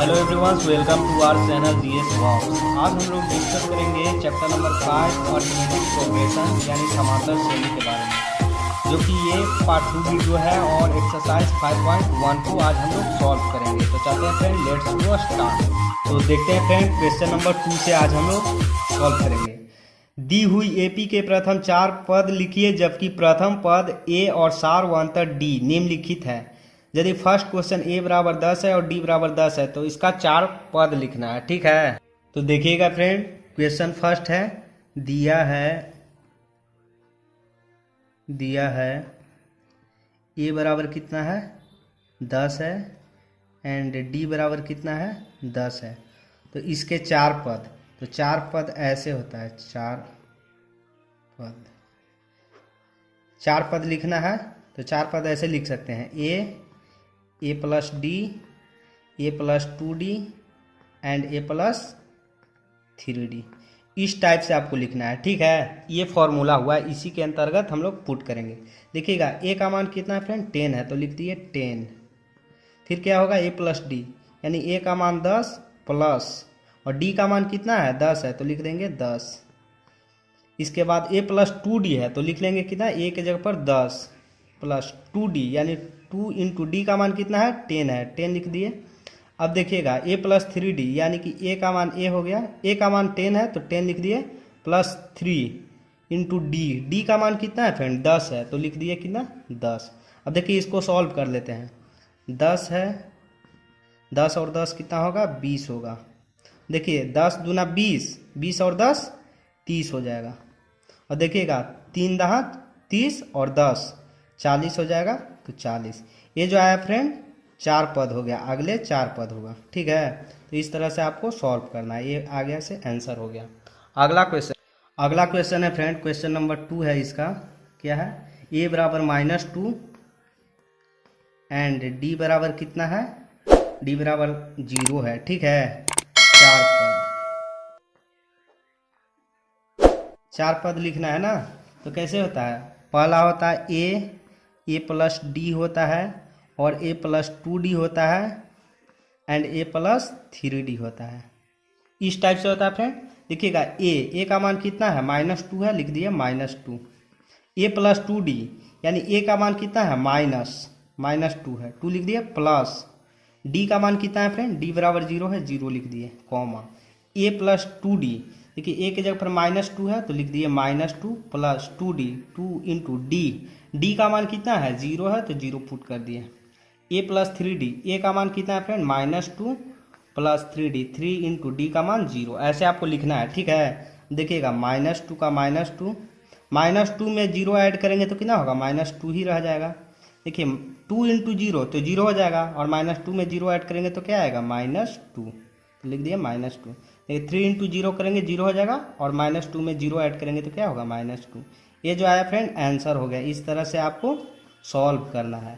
Hello everyone, welcome to our channel GS box. आज हम लोग डिस्कस करेंगे चैप्टर नंबर 5 अर्थमेटिक प्रोग्रेशन यानी समांतर श्रेणी के बारे में, जो कि ये पार्ट 2 वीडियो है और एक्सरसाइज 5.1 को आज हम लोग सॉल्व करेंगे। तो चलते हैं फ्रेंड, लेट्स गो स्टार्ट। तो देखते हैं फ्रेंड, क्वेश्चन नंबर 2 से आज हम लोग सॉल्व करेंगे। दी हुई एपी के प्रथम 4 पद लिखिए, जबकि प्रथम पद ए और सार्वंतर डी निम्नलिखित है। यदि फर्स्ट क्वेश्चन ए बराबर 10 है और डी बराबर 10 है तो इसका 4 पद लिखना है, ठीक है। तो देखिएगा फ्रेंड, क्वेश्चन फर्स्ट है, दिया है ए बराबर कितना है 10 है एंड डी बराबर कितना है 10 है। तो इसके 4 पद, तो 4 पद ऐसे होता है, 4 पद लिखना है। तो 4 पद ऐसे लिख सकते हैं, A plus D, A plus 2d and A plus 3d। इस टाइप से आपको लिखना है, ठीक है। ये फॉर्मूला हुआ है, इसी के अंतर्गत हम लोग पुट करेंगे। देखिएगा ए का मान कितना है फ्रेंड 10 है, तो लिख दिए 10। फिर क्या होगा ए प्लस डी, यानी ए का मान 10 प्लस और डी का मान कितना है 10 है, तो लिख देंगे 10। इसके बाद ए प्लस 2d है, तो लिख लेंगे कितना, ए के जगह पर 10 प्लस 2d, यानी 2 इंटू डी का मान कितना है 10 है, 10 लिख दिए। अब देखिएगा ए प्लस 3d, यानी कि ए का मान ए हो गया, ए का मान 10 है तो 10 लिख दिए, प्लस 3 इंटू डी का मान कितना है फ्रेंड 10 है, तो लिख दिए कितना 10। अब देखिए इसको सॉल्व कर लेते हैं। 10 है, 10 और 10 कितना होगा 20 होगा। देखिए 10 दूना 20, 20 और 10 30 हो जाएगा। और देखिएगा 3 दहा 30 और 10 40 हो जाएगा, तो 40। ये जो आया फ्रेंड 4 पद हो गया, अगले 4 पद होगा, ठीक है। तो इस तरह से आपको सॉल्व करना है, ये आगे से आंसर हो गया। अगला क्वेश्चन है फ्रेंड, क्वेश्चन नंबर 2 है। इसका क्या है, ए बराबर -2 एंड डी बराबर कितना है, डी बराबर 0 है, ठीक है। 4 पद लिखना है ना। तो कैसे होता है, पहला होता है ए प्लस डी होता है और ए प्लस 2d होता है एंड ए प्लस 3d होता है। इस टाइप से होता है फ्रेंड। देखिएगा ए का मान कितना है -2 है, लिख दिए -2। ए प्लस 2d, यानी ए का मान कितना है -2 है, 2 लिख दिए, प्लस डी का मान कितना है फ्रेंड, डी बराबर 0 है, 0 लिख दिए, कॉमा ए प्लस 2d। देखिए ए के जगह पर -2 है तो लिख दिए -2 प्लस 2d, 2 इंटू डी का मान कितना है 0 है, तो 0 पुट कर दिए। ए प्लस 3d, ए का मान कितना है friend -2 plus 3d, 3 into D का मान 0। ऐसे आपको लिखना है, ठीक है। देखिएगा -2 का -2 में 0 ऐड करेंगे तो कितना होगा, -2 ही रह जाएगा। देखिए 2 इंटू 0 तो 0 हो जाएगा, और -2 में 0 ऐड करेंगे तो क्या आएगा -2, तो लिख दिए -2। 3 इंटू 0 करेंगे 0 हो जाएगा, और -2 में 0 ऐड करेंगे तो क्या होगा -2। ये जो आया फ्रेंड आंसर हो गया। इस तरह से आपको सॉल्व करना है।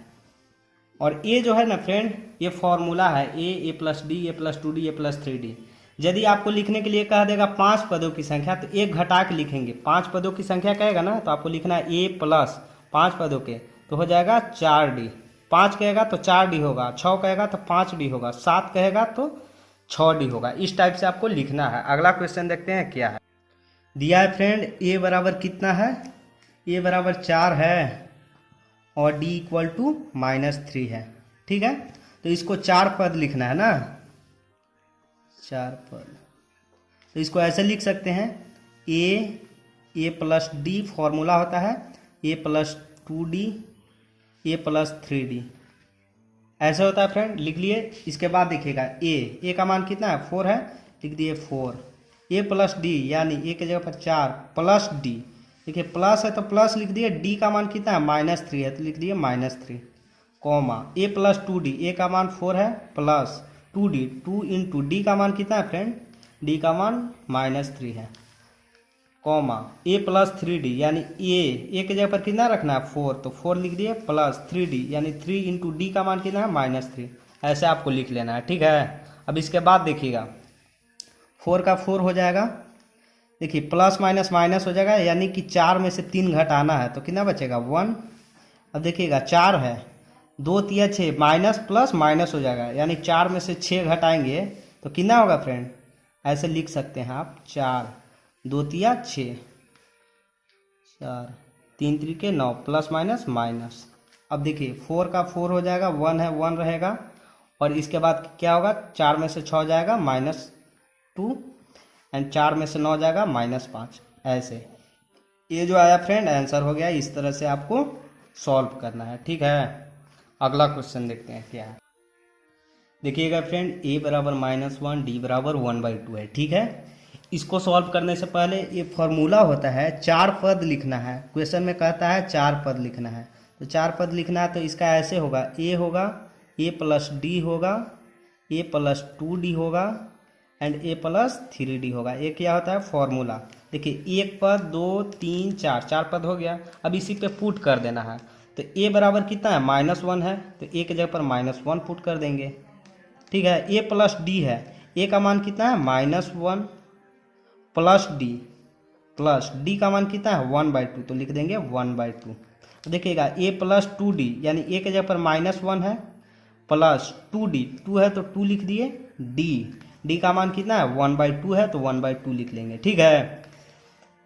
और ये जो है ना फ्रेंड, ये फॉर्मूला है, ए plus D, A plus 2d, A plus 3d। यदि आपको लिखने के लिए कह देगा 5 पदों की संख्या, तो एक घटा के लिखेंगे। 5 पदों की संख्या कहेगा ना, तो आपको लिखना है ए प्लस 5 पदों के, तो हो जाएगा 4d। 5 कहेगा तो 4d होगा, 6 कहेगा तो 5d होगा, 7 कहेगा तो 6d होगा। इस टाइप से आपको लिखना है। अगला क्वेश्चन देखते हैं क्या है। दिया है फ्रेंड ए बराबर कितना है, ए बराबर 4 है और डी इक्वल टू -3 है, ठीक है। तो इसको 4 पद लिखना है ना, 4 पद। तो इसको ऐसे लिख सकते हैं, ए प्लस डी फॉर्मूला होता है ए प्लस 2d, ए प्लस 3d, ऐसे होता है फ्रेंड, लिख लिए। इसके बाद देखिएगा ए का मान कितना है 4 है, लिख दिए 4। ए प्लस डी, यानी ए के जगह पर 4 प्लस डी, देखिए प्लस है तो प्लस लिख दिए, डी का मान कितना है -3 है, तो लिख दिए -3, कॉमा ए प्लस 2d, ए का मान 4 है प्लस 2d, 2 इंटू डी का मान कितना है फ्रेंड, डी का मान -3 है, कॉमा ए प्लस 3d, यानी ए के जगह पर कितना रखना है 4, तो 4 लिख दिए, प्लस 3d, यानी 3 इंटू डी का मान कितना है -3। ऐसे आपको लिख लेना है, ठीक है। अब इसके बाद देखिएगा 4 का 4 हो जाएगा, देखिए प्लस माइनस माइनस हो जाएगा, यानी कि 4 में से 3 घटाना है, तो कितना बचेगा 1। अब देखिएगा 4 है, 2 तिया 6, माइनस प्लस माइनस हो जाएगा, यानी 4 में से 6 घटाएंगे तो कितना होगा फ्रेंड, ऐसे लिख सकते हैं आप 4, 2 तिया 6, 4, 3 त्रिके 9, प्लस माइनस माइनस। अब देखिए 4 का 4 हो जाएगा, 1 है 1 रहेगा, और इसके बाद क्या होगा, 4 में से 6 जाएगा -2, एंड 4 में से 9 जाएगा -5। ऐसे ये जो आया फ्रेंड आंसर हो गया। इस तरह से आपको सॉल्व करना है, ठीक है। अगला क्वेश्चन देखते हैं क्या है। देखिएगा फ्रेंड, a बराबर -1, d बराबर 1/2 है, ठीक है। इसको सॉल्व करने से पहले ये फॉर्मूला होता है, 4 पद लिखना है। क्वेश्चन में कहता है 4 पद लिखना है, तो 4 पद लिखना है तो इसका ऐसे होगा, a होगा, a प्लस d होगा, a प्लस 2d होगा, एंड a प्लस 3d होगा। ये क्या होता है, फॉर्मूला। देखिए 1 पद 2 3 4, 4 पद हो गया। अब इसी पे पुट कर देना है, तो a बराबर कितना है, -1 है, तो a के जगह पर -1 पुट कर देंगे, ठीक है। a प्लस d है, a का मान कितना है, -1 प्लस d का मान कितना है, 1/2, तो लिख देंगे 1/2। देखिएगा a प्लस 2d, यानी a के जगह पर -1 है, प्लस 2d, 2 है तो 2 लिख दिए, d का मान कितना है, 1/2 है, तो 1/2 लिख लेंगे, ठीक है।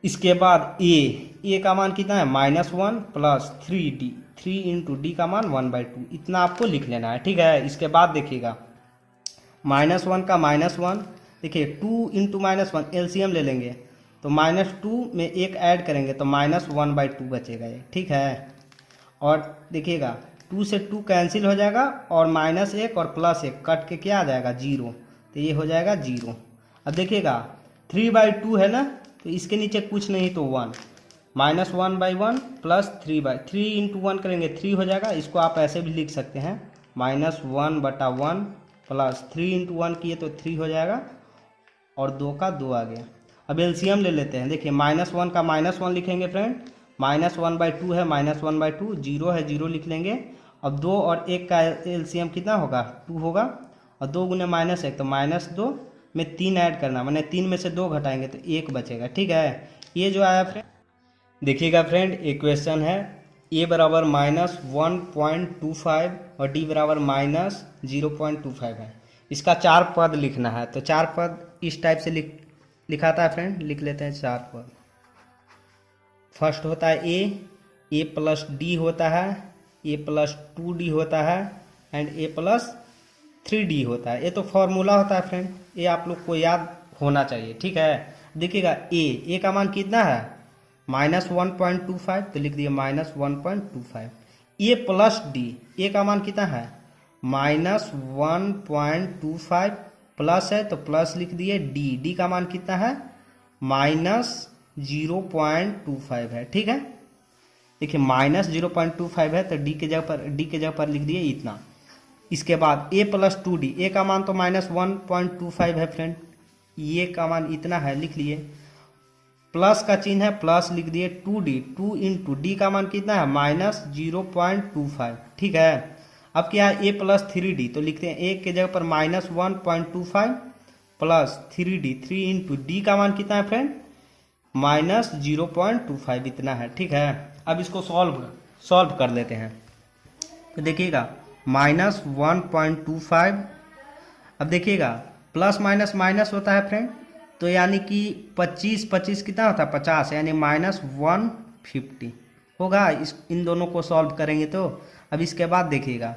इसके बाद a का मान कितना है, -1 प्लस 3d, 3 इंटू डी का मान 1/2, इतना आपको लिख लेना है, ठीक है। इसके बाद देखिएगा -1 का -1, देखिए 2 इंटू -1 एलसीएम ले लेंगे, तो -2 में 1 ऐड करेंगे तो -1/2 बचेगा ये, ठीक है। और देखिएगा 2 से 2 कैंसिल हो जाएगा, और -1 और +1 कट के क्या आ जाएगा, 0, तो ये हो जाएगा 0। अब देखिएगा 3/2 है ना, तो इसके नीचे कुछ नहीं तो 1, -1/1 प्लस 3 इंटू 1 करेंगे 3 हो जाएगा। इसको आप ऐसे भी लिख सकते हैं, -1/1 प्लस 3 इंटू 1 किए तो 3 हो जाएगा, और 2 का 2 आ गया। अब एलसीएम ले लेते हैं, देखिए -1 का -1 लिखेंगे फ्रेंड, -1/2 है, -1/2, 0 है 0 लिख लेंगे। अब 2 और 1 का एलसीएम कितना होगा, 2 होगा, और 2 गुने -1 तो -2 में 3 ऐड करना, मैंने 3 में से 2 घटाएंगे तो 1 बचेगा, ठीक है। ये जो आया फ्रेंड, देखिएगा फ्रेंड इक्वेशन है, a बराबर -1.25 और d बराबर -0.25 है। इसका 4 पद लिखना है, तो 4 पद इस टाइप से लिखाता है फ्रेंड, लिख लेते हैं 4 पद। फर्स्ट होता है a प्लस d होता है, a प्लस 2d होता है, एंड a प्लस 3d होता है। ये तो फॉर्मूला होता है फ्रेंड, ये आप लोग को याद होना चाहिए, ठीक है। देखिएगा a का मान कितना है, -1.25, तो लिख दिए -1.25। a प्लस d, a का मान कितना है, -1.25, प्लस है तो प्लस लिख दिए, d का मान कितना है, -0.25 है, ठीक है। देखिए -0.25 है, तो d के जगह पर लिख दिए इतना। इसके बाद a प्लस 2d, a का मान तो -1.25 है फ्रेंड, ये का मान इतना है, लिख लिए। प्लस का चिन्ह है, प्लस लिख दिए, 2d, 2 इंटू डी का मान कितना है, -0.25, ठीक है। अब क्या है, a प्लस 3d, तो लिखते हैं a के जगह पर -1.25 प्लस 3d, 3 इंटू डी का मान कितना है फ्रेंड, -0.25, इतना है, ठीक है। अब इसको सॉल्व कर लेते हैं, तो देखिएगा -1.25, अब देखिएगा प्लस माइनस माइनस होता है फ्रेंड, तो यानी कि 25 कितना होता है, 50, यानी -150 होगा। इन दोनों को सॉल्व करेंगे तो। अब इसके बाद देखिएगा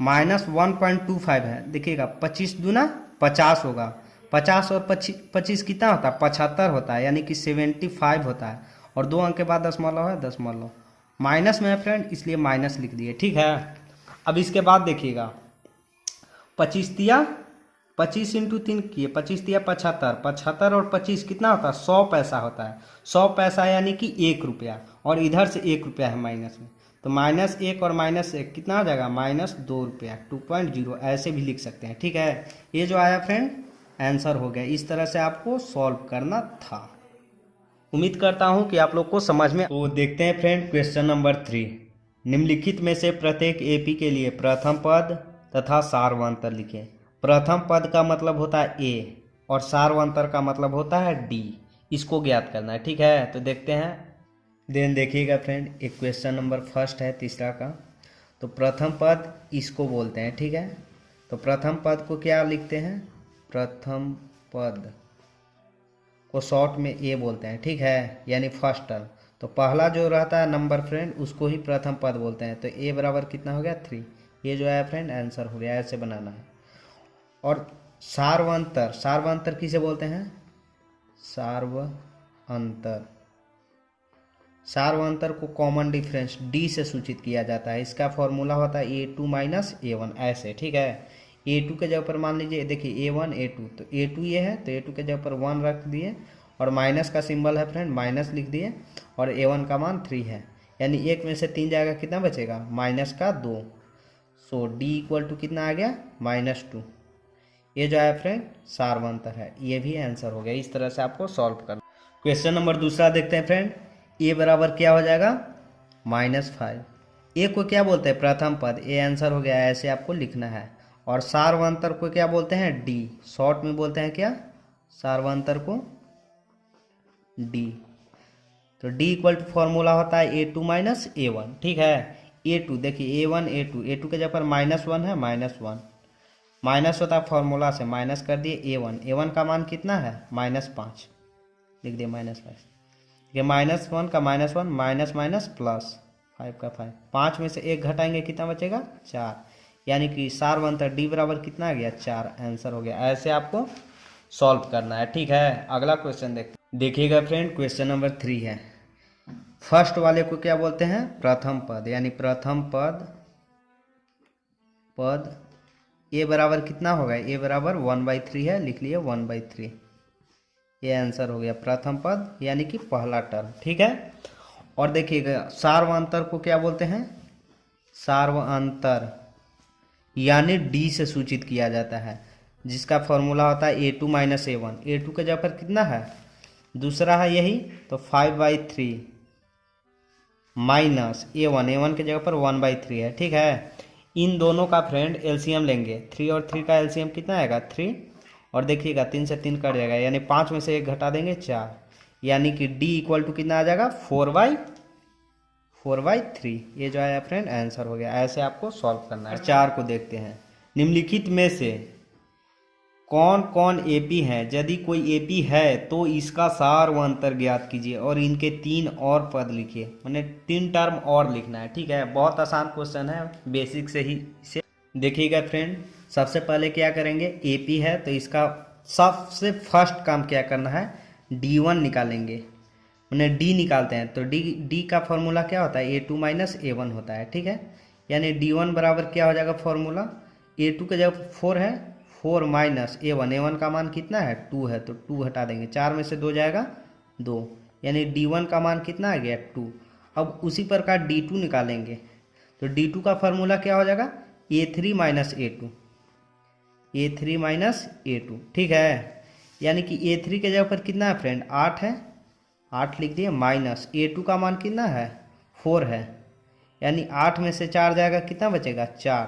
-1.25 है, देखिएगा 25 दूना 50 होगा, 50 और 25 कितना होता है, 75 होता है, यानी कि 75 होता है, और 2 अंक के बाद दशमलव है, दशमलव माइनस में है फ्रेंड, इसलिए माइनस लिख दिए, ठीक है। अब इसके बाद देखिएगा 25 इंटू 3 किए, 25 तिया 75, 75 और 25 कितना होता है, 100 पैसा होता है, 100 पैसा यानी कि 1 रुपया, और इधर से 1 रुपया है माइनस में, तो -1 और -1 कितना हो जाएगा, -2 रुपया, 2.0, ऐसे भी लिख सकते हैं, ठीक है। ये जो आया फ्रेंड आंसर हो गया। इस तरह से आपको सॉल्व करना था। उम्मीद करता हूँ कि आप लोग को समझ में। तो देखते हैं फ्रेंड क्वेश्चन नंबर 3। निम्नलिखित में से प्रत्येक एपी के लिए प्रथम पद तथा सार्वंतर लिखें। प्रथम पद का मतलब होता है ए, और सार्वंतर का मतलब होता है डी। इसको ज्ञात करना है, ठीक है। तो देखते हैं। देन देखिएगा फ्रेंड, एक क्वेश्चन नंबर फर्स्ट है तीसरा का। तो प्रथम पद इसको बोलते हैं, ठीक है। तो प्रथम पद को क्या लिखते हैं, प्रथम पद को शॉर्ट में ए बोलते हैं, ठीक है, यानी फर्स्ट टर्म। तो पहला जो रहता है नंबर फ्रेंड उसको ही प्रथम पद बोलते हैं। तो ए बराबर कितना हो गया 3, ये जो है फ्रेंड आंसर हो गया, ऐसे बनाना है। और सार्वंतर, सार्वंतर किसे बोलते हैं, सार्वंतर, सार्वंतर को कॉमन डिफरेंस डी से सूचित किया जाता है। इसका फॉर्मूला होता है A2 माइनस A1, ऐसे, ठीक है। A2 के जगह पर मान लीजिए देखिए A1 A2, तो A2 ये है तो A2 के जगह पर 1 रख दिए और माइनस का सिंबल है फ्रेंड, माइनस लिख दिए और A1 का मान 3 है, यानी 1 में से 3 जाएगा, कितना बचेगा माइनस का 2। सो D इक्वल टू कितना आ गया -2। ये जो है फ्रेंड सार्वंतर है, ये भी आंसर हो गया। इस तरह से आपको सॉल्व करना। क्वेश्चन नंबर दूसरा देखते हैं फ्रेंड। ए बराबर क्या हो जाएगा -5। ए को क्या बोलते हैं प्रथम पद, ए आंसर हो गया, ऐसे आपको लिखना है। और सार्वंतर को क्या बोलते हैं डी, शॉर्ट में बोलते हैं क्या, सार्वंतर को डी। तो डी इक्वल टू फॉर्मूला होता है A2 माइनस A1, ठीक है। A2 देखिए A1 A2 के जगह पर -1 है, -1 माइनस होता है फॉर्मूला से, माइनस कर दिए A1 का मान कितना है -5, लिख दिए -5। ये -1 का -1 माइनस माइनस प्लस 5 का 5, 5 में से 1 घटाएंगे कितना बचेगा 4, यानी कि सार्वंतर डी बराबर कितना आ गया 4, आंसर हो गया। ऐसे आपको सॉल्व करना है, ठीक है। अगला क्वेश्चन देखिएगा फ्रेंड, क्वेश्चन नंबर 3 है। फर्स्ट वाले को क्या बोलते हैं प्रथम पद, यानी प्रथम पद ए बराबर कितना होगा, ए बराबर 1/3 है, लिख लिए 1/3, ये आंसर हो गया प्रथम पद यानी कि पहला टर्म, ठीक है। और देखिएगा सार्वंतर को क्या बोलते हैं, सार्वंतर यानी डी से सूचित किया जाता है, जिसका फॉर्मूला होता है A2 माइनस A1। A2 के जगह पर कितना है, दूसरा है यही, तो 5/3 माइनस A1 के जगह पर 1/3 है, ठीक है। इन दोनों का फ्रेंड एलसीएम लेंगे, 3 और 3 का एलसीएम कितना आएगा 3, और देखिएगा 3 से 3 कट जाएगा, यानी 5 में से 1 घटा देंगे 4, यानी कि D इक्वल टू कितना आ जाएगा 4/3। ये जो है फ्रेंड आंसर हो गया। ऐसे आपको सॉल्व करना है। 4 को देखते हैं। निम्नलिखित में से कौन कौन एपी हैं, यदि कोई एपी है तो इसका सार्वंतर ज्ञात कीजिए और इनके 3 और पद लिखिए, मैंने 3 टर्म और लिखना है, ठीक है। बहुत आसान क्वेश्चन है, बेसिक से ही इसे देखिएगा फ्रेंड। सबसे पहले क्या करेंगे, एपी है तो इसका सबसे फर्स्ट काम क्या करना है, D1 निकालेंगे, मैंने डी निकालते हैं। तो डी का फॉर्मूला क्या होता है A2 माइनस A1 होता है, ठीक है। यानी D1 बराबर क्या हो जाएगा फॉर्मूला, A2 के जगह 4 है, 4 माइनस A1 का मान कितना है 2 है, तो 2 हटा देंगे, 4 में से 2 जाएगा 2, यानी D1 का मान कितना आ गया 2। अब उसी प्रकार D2 निकालेंगे, तो D2 का फॉर्मूला क्या हो जाएगा A3 minus A2, A3 minus A2, ठीक है। यानी कि A3 के जगह पर कितना है फ्रेंड 8 है, 8 लिख दिए, माइनस A2 का मान कितना है 4 है, यानी 8 में से 4 जाएगा, कितना बचेगा 4।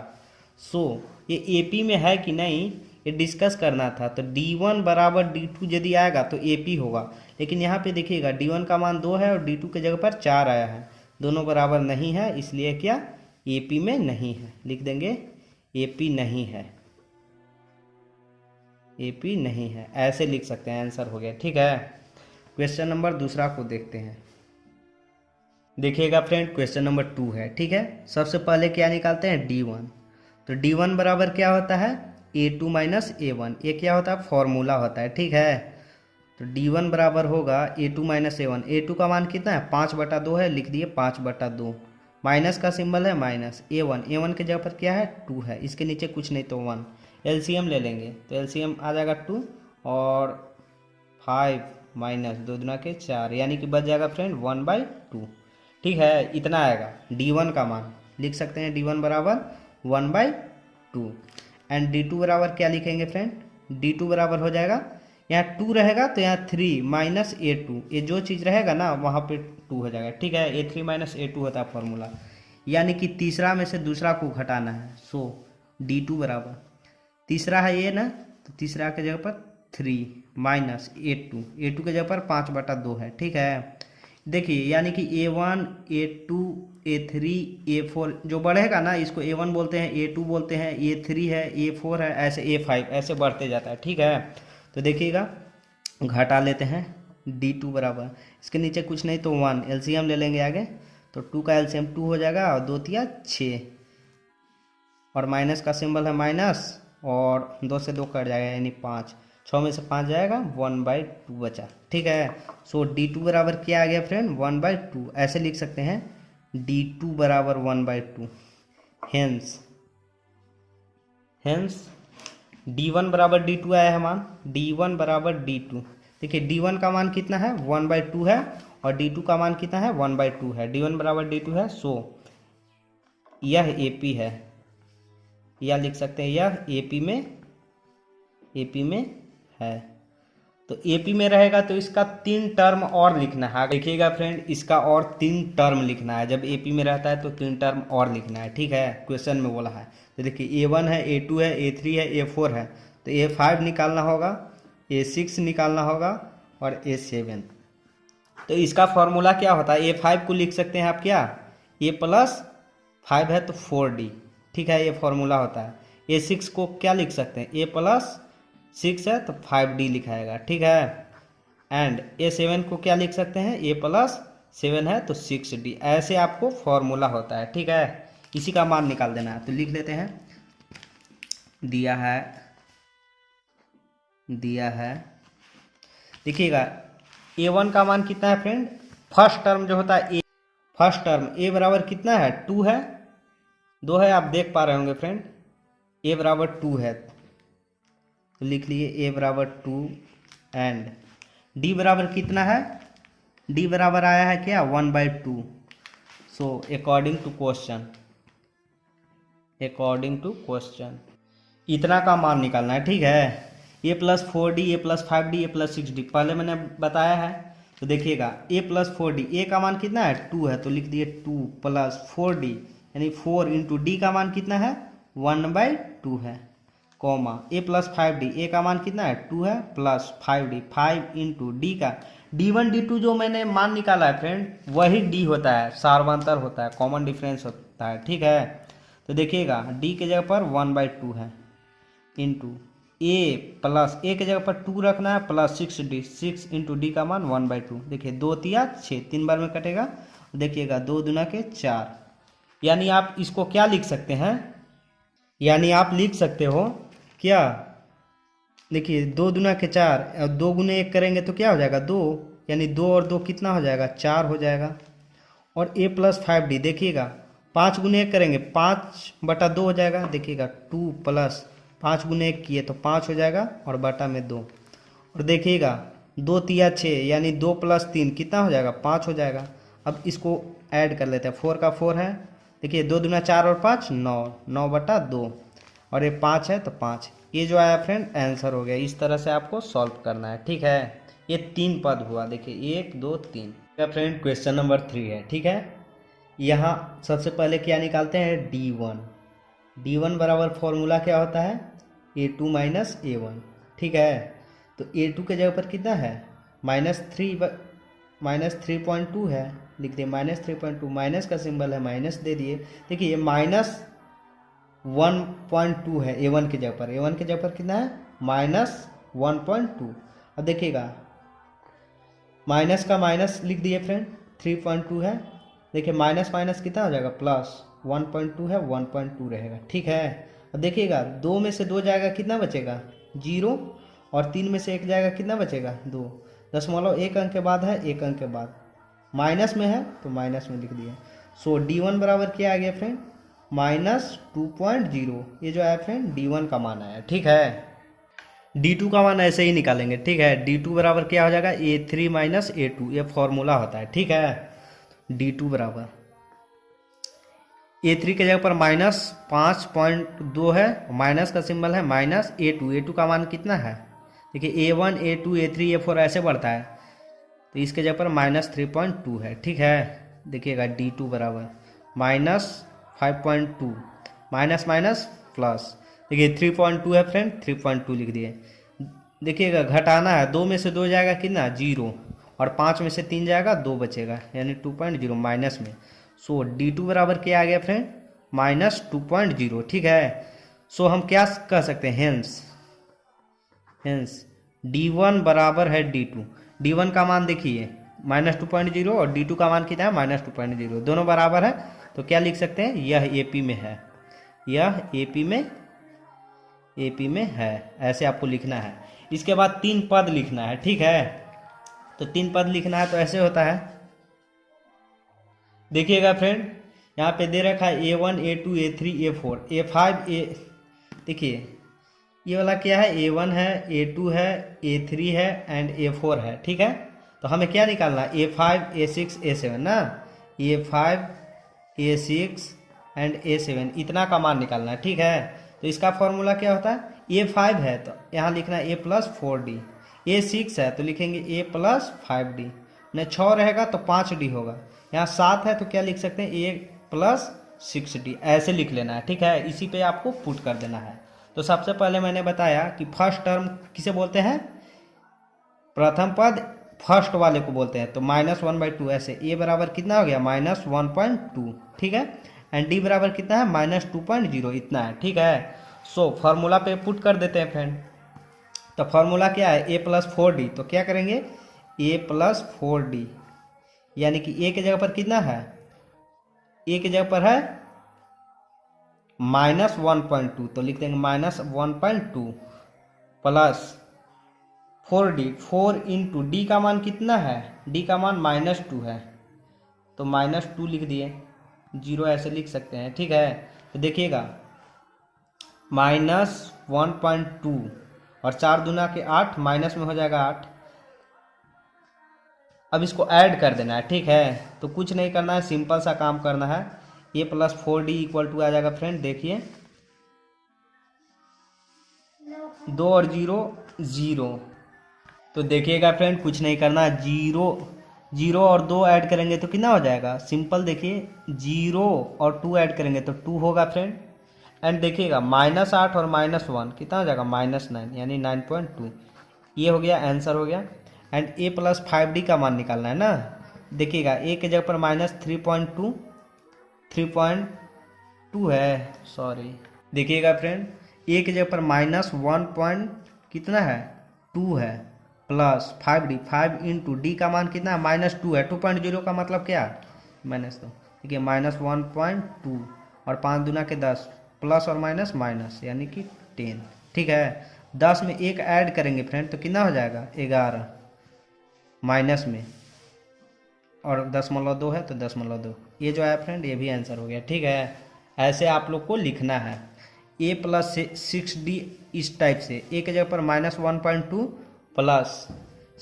सो ये एपी में है कि नहीं ये डिस्कस करना था। तो D1 बराबर D2 यदि आएगा तो एपी होगा, लेकिन यहाँ पे देखिएगा D1 का मान 2 है और D2 के जगह पर 4 आया है, दोनों बराबर नहीं है, इसलिए क्या एपी में नहीं है, लिख देंगे एपी नहीं है, एपी नहीं है, ऐसे लिख सकते हैं, आंसर हो गया, ठीक है। क्वेश्चन नंबर दूसरा को देखते हैं। देखिएगा फ्रेंड क्वेश्चन नंबर 2 है, ठीक है। सबसे पहले क्या निकालते हैं D1, तो D1 बराबर क्या होता है A2 माइनस A1, ये क्या होता है फॉर्मूला होता है, ठीक है। तो D1 बराबर होगा A2 माइनस A1, A2 का मान कितना है 5/2 है, लिख दिए 5/2, माइनस का सिंबल है माइनस, A1 के जगह पर क्या है 2 है, इसके नीचे कुछ नहीं तो 1, एलसीएम ले लेंगे, तो एलसीएम आ जाएगा 2 और 5 माइनस 2 दूना के 4, यानी कि बच जाएगा फ्रेंड 1/2, ठीक है। इतना आएगा D1 का मान, लिख सकते हैं D1 बराबर 1/2 एंड D2 बराबर क्या लिखेंगे फ्रेंड, D2 बराबर हो जाएगा, यहाँ 2 रहेगा तो यहाँ 3 माइनस A2, ये जो चीज़ रहेगा ना वहाँ पे 2 हो जाएगा, ठीक है। A3 माइनस A2 होता है फॉर्मूला, यानी कि तीसरा में से दूसरा को घटाना है। सो D2 बराबर, तीसरा है ये ना, तो तीसरा के जगह पर 3 माइनस A2 के जगह पर 5/2 है, ठीक है। देखिए यानी कि A1 A2 A3 A4 जो बढ़ेगा ना, इसको A1 बोलते हैं, A2 बोलते हैं, A3 है, A4 है, ऐसे A5 ऐसे बढ़ते जाता है। ठीक है, तो देखिएगा घटा लेते हैं D2 बराबर, इसके नीचे कुछ नहीं तो 1, एलसीएम ले लेंगे आगे, तो 2 का एलसीएम 2 हो जाएगा और 2 तिया 6, और माइनस का सिंबल है माइनस, और 2 से 2 कट जाएगा यानी 5, 6 में से 5 जाएगा, 1/2 बचा। ठीक है, सो D2 बराबर क्या आ गया फ्रेंड, 1/2। ऐसे लिख सकते हैं D2 बराबर 1/2। हेंस D1 बराबर D2 आया है मान, D1 बराबर D2। देखिए D1 का मान कितना है, 1/2 है, और D2 का मान कितना है, 1/2 है। D1 बराबर D2 है, सो यह AP है, या लिख सकते हैं यह AP में है। तो AP में रहेगा तो इसका 3 टर्म और लिखना है। देखिएगा फ्रेंड, इसका और 3 टर्म लिखना है। जब AP में रहता है तो 3 टर्म और लिखना है। ठीक है, क्वेश्चन में बोला है। तो देखिए A1 है, A2 है, A3 है, A4 है, तो A5 निकालना होगा, A6 निकालना होगा, और A7। तो इसका फॉर्मूला क्या होता है, A5 को लिख सकते हैं आप क्या, A+5 है तो 4D। ठीक है, ये फॉर्मूला होता है। A6 को क्या लिख सकते हैं, A+6 है तो 5D लिखाएगा। ठीक है, एंड A7 को क्या लिख सकते हैं, A+7 है तो 6D। ऐसे आपको फॉर्मूला होता है। ठीक है, इसी का मान निकाल देना है। तो लिख लेते हैं, दिया है देखिएगा A1 का मान कितना है फ्रेंड, फर्स्ट टर्म जो होता है फर्स्ट टर्म A बराबर कितना है, 2 है, 2 है, आप देख पा रहे होंगे फ्रेंड, A बराबर 2 है, तो लिख लिए A बराबर 2, एंड D बराबर कितना है, D बराबर आया है क्या, 1/2। सो अकॉर्डिंग टू क्वेश्चन इतना का मान निकालना है। ठीक है, A+4D, A+5D, A+6D पहले मैंने बताया है। तो देखिएगा A+4D, A का मान कितना है, 2 है, तो लिख दिए 2 + 4D, यानी 4 × D का मान कितना है, 1/2 है, कॉमा A+5D, A का मान कितना है, 2 है, प्लस 5D, 5 × D का D1 D2 जो मैंने मान निकाला है फ्रेंड, वही D होता है, सार्वंतर होता है, कॉमन डिफरेंस होता है। ठीक है, तो देखिएगा D के जगह पर 1/2 है, इंटू A के जगह पर 2 रखना है, प्लस 6D, 6 × D का मान 1/2। देखिए 2 तिया 6, 3 बार में कटेगा। देखिएगा 2 दूना के 4, यानी आप इसको क्या लिख सकते हैं, यानी आप लिख सकते हो क्या, देखिए 2 दूना के 4, और 2 गुने 1 करेंगे तो क्या हो जाएगा, 2, यानी 2 और 2 कितना हो जाएगा, 4 हो जाएगा। और A+5D देखिएगा 5 गुने 1 करेंगे, 5/2 हो जाएगा। देखिएगा 2 + 5 गुने 1 किए तो 5 हो जाएगा, और बटा में 2, और देखिएगा 2 तिया 6, यानी 2 + 3 कितना हो जाएगा, 5 हो जाएगा। अब इसको ऐड कर लेते हैं, 4 का 4 है, देखिए 2 दूना 4 और 5 9, 9/2, और ये 5 है तो 5। ये जो आया फ्रेंड आंसर हो गया। इस तरह से आपको सॉल्व करना है। ठीक है, ये 3 पद हुआ, देखिए 1 2 3 का फ्रेंड क्वेश्चन नंबर 3 है। ठीक है, यहाँ सबसे पहले क्या निकालते हैं, D1 बराबर फॉर्मूला क्या होता है, A2 - A1। ठीक है, तो A2 के जगह पर कितना है, -3.2 है, लिख दिए -3.2, माइनस का सिंबल है माइनस दे दिए। देखिए -1.2 है A1 की जगह पर, A1 की जगह पर कितना है, -1.2। अब देखिएगा माइनस का माइनस लिख दिए फ्रेंड, 3.2 है, देखिए माइनस माइनस कितना हो जाएगा, प्लस 1.2 है, 1.2 रहेगा। ठीक है, अब देखिएगा 2 में से 2 जाएगा, कितना बचेगा, 0, और 3 में से 1 जाएगा, कितना बचेगा, 2। दशमलव 1 अंक के बाद है, 1 अंक के बाद, माइनस में है तो माइनस में लिख दिया। सो D1 बराबर क्या आ गया फ्रेंड, -2.0। ये जो आया फ्रेंड D1 का मान आया। ठीक है, D2 का मान ऐसे ही निकालेंगे। ठीक है, D2 बराबर क्या हो जाएगा, A3 - A2, ये फॉर्मूला होता है। ठीक है, D2 बराबर A3 के जगह पर -5.2 है, माइनस का सिंबल है माइनस, A2 का मान कितना है, देखिए A1 A2 A3 A4 ऐसे बढ़ता है, तो इसके जगह पर -3.2 है। ठीक है, देखिएगा D2 बराबर -5.2, माइनस माइनस प्लस, देखिए 3.2 है फ्रेंड, 3.2 लिख दिए। देखिएगा घटाना है, 2 में से 2 जाएगा कितना, 0, और 5 में से 3 जाएगा, 2 बचेगा, यानी 2.0 माइनस में। सो D2 बराबर क्या आ गया फ्रेंड, -2.0। ठीक है, सो हम क्या कह सकते हैं, हेंस D1 बराबर है D2। D1 का मान देखिए -2.0 और D2 का मान कितना है, -2.0, दोनों बराबर है। तो क्या लिख सकते हैं, यह AP में है, यह AP में है, ऐसे आपको लिखना है। इसके बाद 3 पद लिखना है। ठीक है, तो 3 पद लिखना है, तो ऐसे होता है, देखिएगा फ्रेंड, यहाँ पे दे रखा है A1 A2 A3 A4 A5 देखिए ये वाला क्या है, A1 है, A2 है, A3 है एंड A4 है। ठीक है, तो हमें क्या निकालना है, A5 A6 A7 ना, A5 A6 एंड A7 इतना का मान निकालना है। ठीक है, तो इसका फॉर्मूला क्या होता है, A5 है तो यहाँ लिखना है A+4D, A6 है तो लिखेंगे A+5D, न 6 रहेगा तो 5D होगा, यहाँ 7 है तो क्या लिख सकते हैं, A+6D, ऐसे लिख लेना है। ठीक है, इसी पे आपको पुट कर देना है। तो सबसे पहले मैंने बताया कि फर्स्ट टर्म किसे बोलते हैं, प्रथम पद फर्स्ट वाले को बोलते हैं, तो -1/2, ऐसे A बराबर कितना हो गया, -1.2। ठीक है, एंड D बराबर कितना है, -2.0, इतना है। ठीक है, सो फॉर्मूला पे पुट कर देते हैं फ्रेंड। तो फॉर्मूला क्या है, A+4D, तो क्या करेंगे, A+4D, यानी कि A के जगह पर कितना है, A के जगह पर है -1.2, तो लिख देंगे -1.2 प्लस 4D, 4 इंटू D का मान कितना है, D का मान -2 है, तो -2 लिख दिए, 0 ऐसे लिख सकते हैं। ठीक है, तो देखिएगा -1.2 और 4 दूना के 8, माइनस में हो जाएगा 8। अब इसको ऐड कर देना है। ठीक है, तो कुछ नहीं करना है, सिंपल सा काम करना है। A+4D = आ जाएगा फ्रेंड, देखिए 2 और 0 0, तो देखिएगा फ्रेंड कुछ नहीं करना, 0 और 2 ऐड करेंगे तो कितना हो जाएगा, सिंपल देखिए 0 और 2 ऐड करेंगे तो 2 होगा फ्रेंड। एंड देखिएगा -8 और -1 कितना हो जाएगा, -9, यानी 9.2। ये हो गया, आंसर हो गया। एंड A+5D का मान निकालना है ना, देखिएगा A के जगह पर -3.2 है, सॉरी, देखिएगा फ्रेंड A के जगह पर -1 कितना है, 2 है, प्लस 5D, 5 इंटू D का मान कितना है, -2 है, 2.0 का मतलब क्या, -2, देखिए -1.2 और 5 दूना के 10, प्लस और माइनस माइनस, यानी कि 10। ठीक है, 10 में 1 ऐड करेंगे फ्रेंड तो कितना हो जाएगा, 11, माइनस में, और 0.2 है तो 0.2, ये जो है फ्रेंड ये भी आंसर हो गया। ठीक है, ऐसे आप लोग को लिखना है। A+6D इस टाइप से, A के जगह पर -1.2 प्लस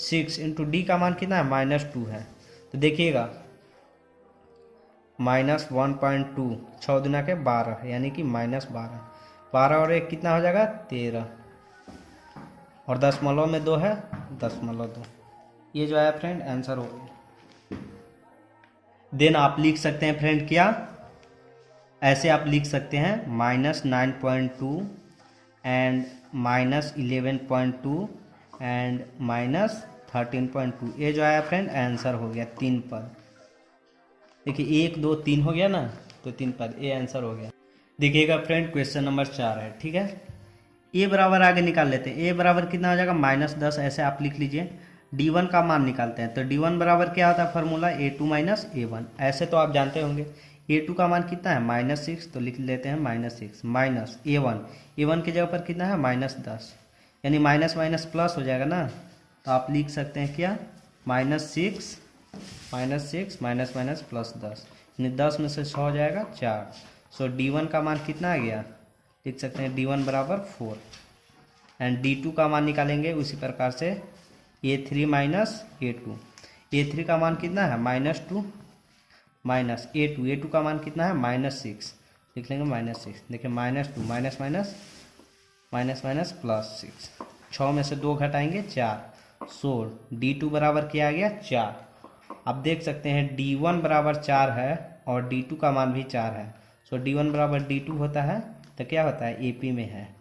6 इंटू D का मान कितना है, -2 है, तो देखिएगा -1.2, 6 दूना के 12, यानी कि -12, 12 और 1 कितना हो जाएगा, 13, और 0.2 है 0.2, ये जो है फ्रेंड आंसर हो गया। देन आप लिख सकते हैं फ्रेंड क्या, ऐसे आप लिख सकते हैं -9.2 एंड -11.2 एंड -13.2, ये जो है फ्रेंड आंसर हो गया, 3 पद। देखिए 1 2 3 हो गया ना, तो 3 पद, ये आंसर हो गया। देखिएगा फ्रेंड क्वेश्चन नंबर 4 है। ठीक है, A बराबर आगे निकाल लेते हैं, A बराबर कितना हो जाएगा, -10, ऐसे आप लिख लीजिए। D1 का मान निकालते हैं, तो D1 बराबर क्या होता है फॉर्मूला, A2 - A1, ऐसे तो आप जानते होंगे। A2 का मान कितना है, -6, तो लिख लेते हैं -6 माइनस A1 की जगह पर कितना है, -10, यानी माइनस माइनस प्लस हो जाएगा ना, तो आप लिख सकते हैं क्या, -6 माइनस माइनस प्लस 10, यानी 10 में से 6 हो जाएगा 4। सो D1 का मान कितना आ गया, लिख सकते हैं D1 बराबर 4। एंड D2 का मान निकालेंगे उसी प्रकार से, A3 - A2, A3 का मान कितना है, -2 माइनस A2 का मान कितना है, -6, लिख लेंगे -6, देखिए -2 माइनस माइनस प्लस 6, 6 में से 2 घटाएंगे 4, सो D2 बराबर क्या आ गया, 4। आप देख सकते हैं D1 बराबर 4 है और D2 का मान भी 4 है, सो D1 बराबर D2 होता है, तो क्या होता है, AP में है,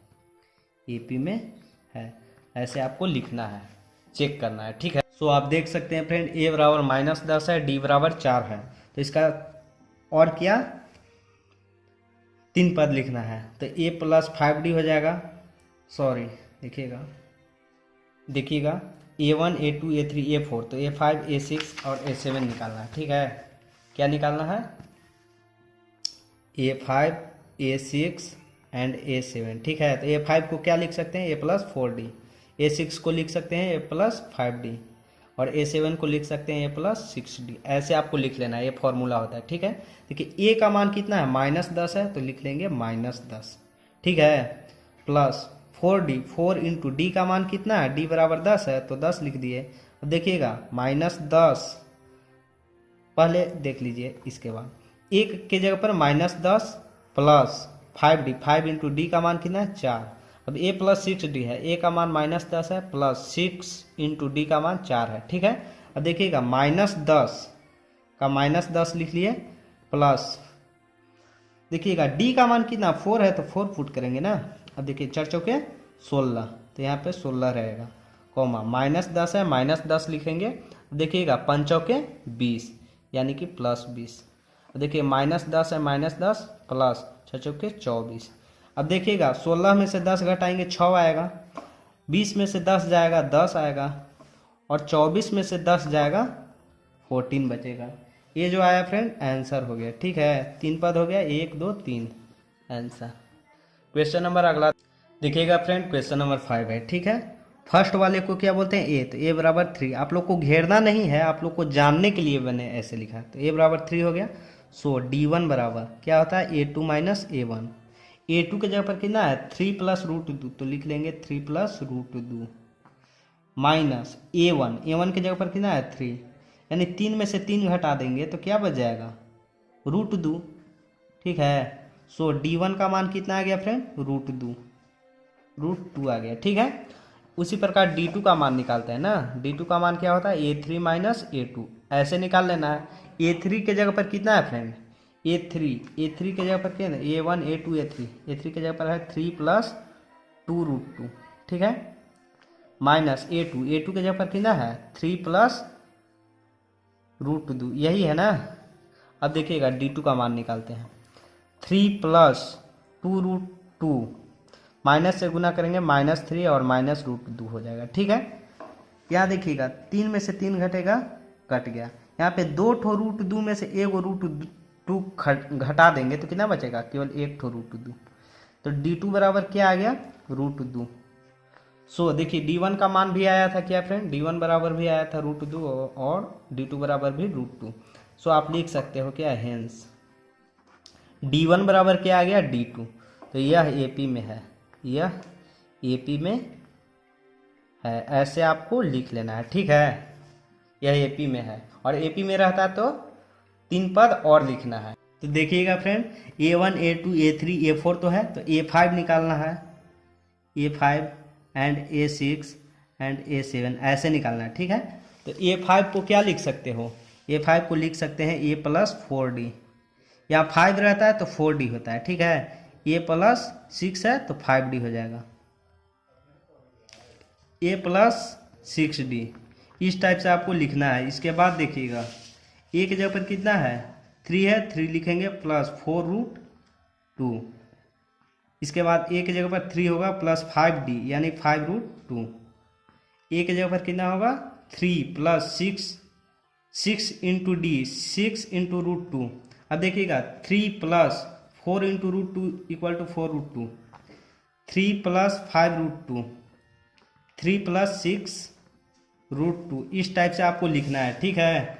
AP में है, ऐसे आपको लिखना है, चेक करना है। ठीक है, सो आप देख सकते हैं फ्रेंड ए बराबर -10 है, डी बराबर 4 है। तो इसका और क्या 3 पद लिखना है, तो ए प्लस 5d हो जाएगा। सॉरी देखिएगा A1 A2 A3 A4, तो A5 A6 और A7 निकालना है। ठीक है, क्या निकालना है? A5 A6 and A7। ठीक है, तो A5 को क्या लिख सकते हैं? A plus 4d। A6 को लिख सकते हैं A प्लस 5d और A7 को लिख सकते हैं A प्लस 6d। ऐसे आपको लिख लेना है, ये फॉर्मूला होता है। ठीक है, देखिए A का मान कितना है? -10 है, तो लिख लेंगे -10। ठीक है, प्लस 4d, 4 इंटू डी का मान कितना है? d बराबर 10 है, तो 10 लिख दिए। अब देखिएगा -10, पहले देख लीजिए, इसके बाद 1 के जगह पर -10 प्लस 5d, 5 इंटू डी का मान कितना है? 4। अब a प्लस 6d है, a का मान -10 है, प्लस 6 इंटू डी का मान 4 है। ठीक है, अब देखिएगा -10 का -10 लिख लिए, प्लस देखिएगा डी का मान कितना 4 है, तो 4 पुट करेंगे ना। अब देखिए 4 चौके 16, तो यहाँ पे 16 रहेगा, कॉमा -10 है, -10 लिखेंगे। देखिएगा 5 चौके 20, यानी कि प्लस 20। देखिए -10 है, -10 प्लस 6 चौके 24। अब देखिएगा 16 में से 10 घटाएंगे 6 आएगा, 20 में से 10 जाएगा 10 आएगा, और 24 में से 10 जाएगा 14 बचेगा। ये जो आया फ्रेंड आंसर हो गया। ठीक है, 3 पद हो गया, 1 2 3 आंसर। क्वेश्चन नंबर अगला देखिएगा फ्रेंड, क्वेश्चन नंबर 5 है। ठीक है, फर्स्ट वाले को क्या बोलते हैं? ए, तो ए बराबर 3। आप लोग को घेरना नहीं है, आप लोग को जानने के लिए मैंने ऐसे लिखा है। तो ए बराबर 3 हो गया। सो D1 बराबर क्या होता है? A2 minus A1। A2 के जगह पर कितना है? 3 प्लस √2, तो लिख लेंगे 3 प्लस √2 माइनस A1, A1 के जगह पर कितना है? 3, यानी 3 में से 3 घटा देंगे तो क्या बच जाएगा? √2। ठीक है, सो D1 का मान कितना आ गया फ्रेंड? √2 आ गया। ठीक है, उसी प्रकार D2 का मान निकालते हैं ना। D2 का मान क्या होता है? A3 माइनस A2, ऐसे निकाल लेना है। A3 के जगह पर कितना है फ्रेंड? A3 के जगह पर क्या है? A1 A2 A3 के जगह पर है 3 प्लस 2√2। ठीक है, माइनस A2 के जगह पर कितना है? 3 प्लस √2, यही है ना। अब देखिएगा D2 का मान निकालते हैं। 3 प्लस 2√2 माइनस से गुना करेंगे -3 और -√2 हो जाएगा। ठीक है, यहाँ देखिएगा 3 में से 3 घटेगा, कट गया। यहाँ पे 2 ठो √2 में से 1 √2 घटा देंगे तो कितना बचेगा? केवल 1 ठो √2। तो D2 बराबर क्या आ गया? √2। सो देखिए D1 का मान भी आया था क्या फ्रेंड? D1 बराबर भी आया था √2 और D2 बराबर भी √2। सो आप लिख सकते हो क्या? हेंस D1 बराबर क्या आ गया? D2। तो यह AP में है, यह AP में है, ऐसे आपको लिख लेना है। ठीक है, यह AP में है और AP में रहता तो 3 पद और लिखना है। तो देखिएगा friend, A1 A2 A3 A4 तो है, तो A5 निकालना है। A5 and A6 and A7 ऐसे निकालना है। ठीक है, तो A5 को क्या लिख सकते हो? A5 को लिख सकते हैं A प्लस 4D। यहाँ 5 रहता है तो 4D होता है। ठीक है, A प्लस 6 है तो 5D हो जाएगा, A प्लस 6D। इस टाइप से आपको लिखना है। इसके बाद देखिएगा A के जगह पर कितना है? 3 है, 3 लिखेंगे प्लस 4√2। इसके बाद A के जगह पर 3 होगा प्लस 5D, यानी 5√2। A के जगह पर कितना होगा? 3 प्लस 6 इंटू डी, 6 इंटू √2। अब देखिएगा 3 plus 4 into √2 equal to 4√2, 3 plus 5√2, 3 plus 6√2। इस टाइप से आपको लिखना है। ठीक है,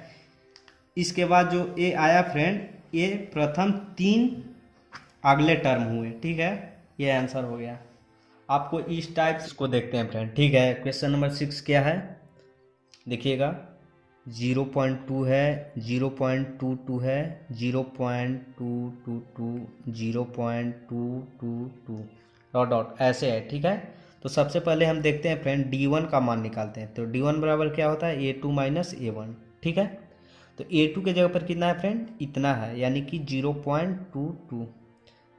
इसके बाद जो ए आया फ्रेंड, ये प्रथम 3 अगले टर्म हुए। ठीक है, ये आंसर हो गया। आपको इस टाइप को देखते हैं फ्रेंड। ठीक है, क्वेश्चन नंबर 6 क्या है? देखिएगा 0.2 है, 0.22 है, 0.222, 0.222 डॉट डॉट ऐसे है। ठीक है, तो सबसे पहले हम देखते हैं फ्रेंड D1 का मान निकालते हैं। तो D1 बराबर क्या होता है? A2 minus A1। ठीक है, तो A2 के जगह पर कितना है फ्रेंड? इतना है, यानी कि 0.22।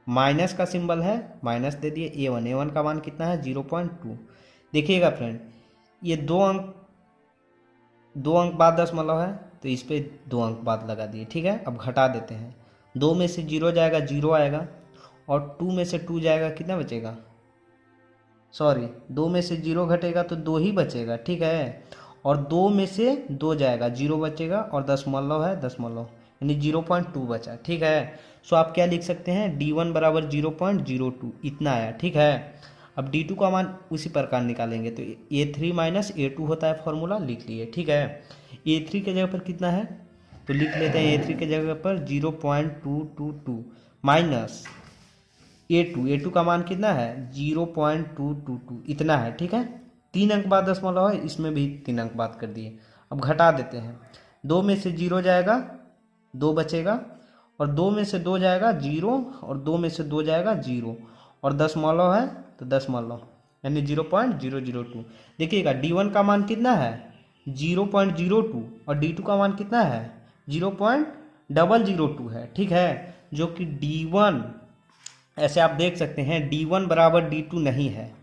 माइनस का सिंबल है, माइनस दे दिए। A1 का मान कितना है? 0.2। देखिएगा फ्रेंड, ये 2 अंक 2 अंक बाद दशमलव है तो इस पे 2 अंक बाद लगा दिए। ठीक है, अब घटा देते हैं। 2 में से 0 जाएगा 0 आएगा, और 2 में से 2 जाएगा कितना बचेगा, सॉरी 2 में से 0 घटेगा तो 2 ही बचेगा। ठीक है, और 2 में से 2 जाएगा 0 बचेगा, और दशमलव है दशमलव यानी 0.2 बचा। ठीक है, सो आप क्या लिख सकते हैं, D1 बराबर 0.02 इतना आया। ठीक है, अब D2 का मान उसी प्रकार निकालेंगे तो A3 माइनस A2 होता है, फॉर्मूला लिख लिए। ठीक है, A3 के जगह पर कितना है तो लिख लेते हैं A3 के जगह पर 0.222 माइनस A2 का मान कितना है 0.222 इतना है। ठीक है, 3 अंक बाद दशमलव है, इसमें भी 3 अंक बाद कर दिए। अब घटा देते हैं। 2 में से 0 जाएगा 2 बचेगा, और 2 में से 2 जाएगा 0, और 2 में से 2 जाएगा 0, और दशमलव है तो दशमलव यानी 0.002। देखिएगा D1 का मान कितना है 0.02, और D2 का मान कितना है 0.002 है। ठीक है, जो कि D1 ऐसे आप देख सकते हैं D1 बराबर D2 नहीं है,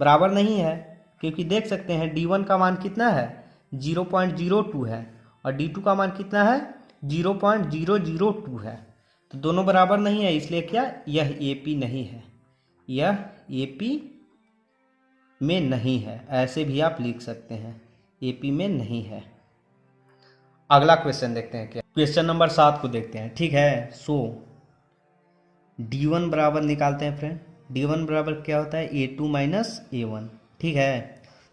बराबर नहीं है, क्योंकि देख सकते हैं D1 का मान कितना है 0.02 है, और D2 का मान कितना है 0.002 है, तो दोनों बराबर नहीं है, इसलिए क्या यह AP नहीं है, यह AP में नहीं है। ऐसे भी आप लिख सकते हैं AP में नहीं है। अगला क्वेश्चन देखते हैं, क्या क्वेश्चन नंबर 7 को देखते हैं। ठीक है, सो D1 बराबर निकालते हैं फ्रेंड। D1 बराबर क्या होता है A2 माइनस A1। ठीक है,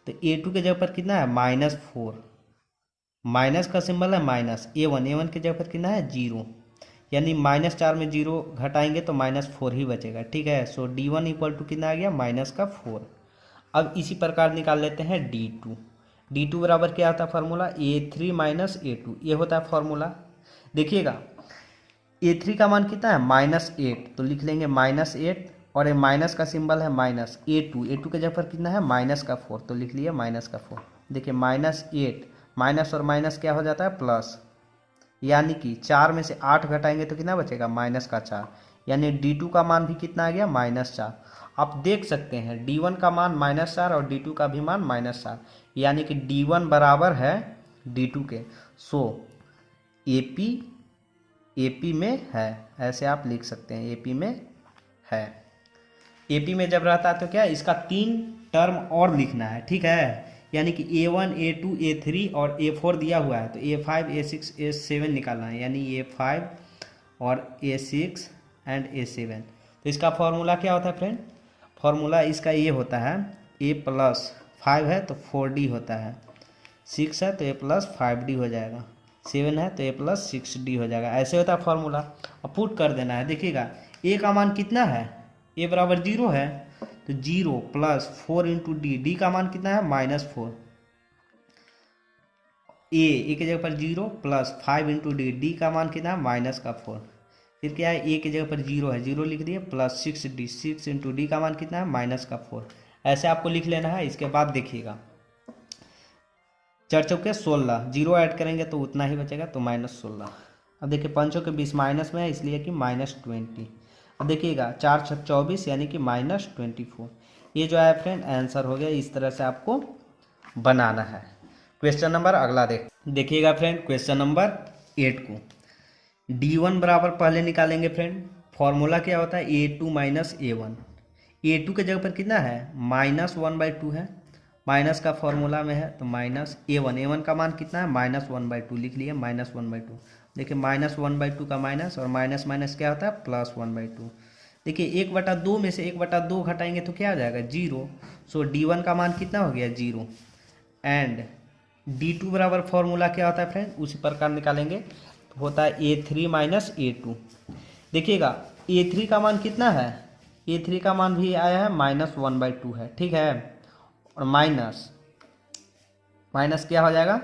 तो A2 के जगह पर कितना है -4, माइनस का सिंबल है माइनस, A1 के जगह पर कितना है 0, यानी -4 में 0 घटाएंगे तो -4 ही बचेगा। ठीक है, सो D1 इक्वल टू कितना आ गया -4। अब इसी प्रकार निकाल लेते हैं D2 बराबर क्या होता है फार्मूला A3 माइनस A2, ये होता है फार्मूला। देखिएगा A3 का मान कितना है -8, तो लिख लेंगे -8, और ये माइनस का सिंबल है माइनस। A2 के जगह पर कितना है -4, तो लिख लिए -4। देखिए -8 माइनस और माइनस क्या हो जाता है प्लस, यानी कि 4 में से 8 घटाएंगे तो कितना बचेगा -4, यानी D2 का मान भी कितना आ गया -4। आप देख सकते हैं D1 का मान -4 और D2 का भी मान -4, यानी कि D1 बराबर है D2 के। सो AP में है, ऐसे आप लिख सकते हैं AP में है। AP में जब रहता है तो क्या इसका 3 टर्म और लिखना है। ठीक है, यानी कि A1 A2 A3 और A4 दिया हुआ है, तो A5 A6 A7 निकालना है, यानी A5 और A6 एंड A7। तो इसका फॉर्मूला क्या होता है फ्रेंड, फॉर्मूला इसका ये होता है A+5 है तो 4D होता है, 6 है तो A+5D हो जाएगा, 7 है तो A+6D हो जाएगा। ऐसे होता है फॉर्मूला। अब पुट कर देना है। देखिएगा A का मान कितना है, A बराबर 0 है, तो 0 + 4 इंटू D का मान कितना है -4। A के जगह पर 0 + 5 इंटू D का मान कितना है -4। फिर क्या है A के जगह पर 0 है, 0 लिख दिए, प्लस 6D, 6 इंटू D का मान कितना है -4। ऐसे आपको लिख लेना है। इसके बाद देखिएगा 4 चौके 16, 0 ऐड करेंगे तो उतना ही बचेगा, तो -16। अब देखिए 5 के 20 माइनस में है, इसलिए कि -20। अब देखिएगा 4 6 24 यानी कि -24। ये जो है फ्रेंड आंसर हो गया। इस तरह से आपको बनाना है। क्वेश्चन नंबर अगला देखिएगा फ्रेंड, क्वेश्चन नंबर 8 को D1 बराबर पहले निकालेंगे फ्रेंड। फॉर्मूला क्या होता है A2 माइनस A1। A2 के जगह पर कितना है -1/2 है, माइनस का फॉर्मूला में है तो -A1 का मान कितना है -1/2 लिख लिए, -1/2। देखिए -1/2 का माइनस और माइनस माइनस क्या होता है +1/2। देखिए 1/2 में से 1/2 घटाएंगे तो क्या आ जाएगा 0। सो D1 का मान कितना हो गया 0। एंड D2 बराबर फॉर्मूला क्या होता है फ्रेंड, उसी प्रकार निकालेंगे तो होता है A3 माइनस A2। देखिएगा A3 का मान कितना है, A3 का मान भी आया है -1/2 है। ठीक है, और माइनस क्या हो जाएगा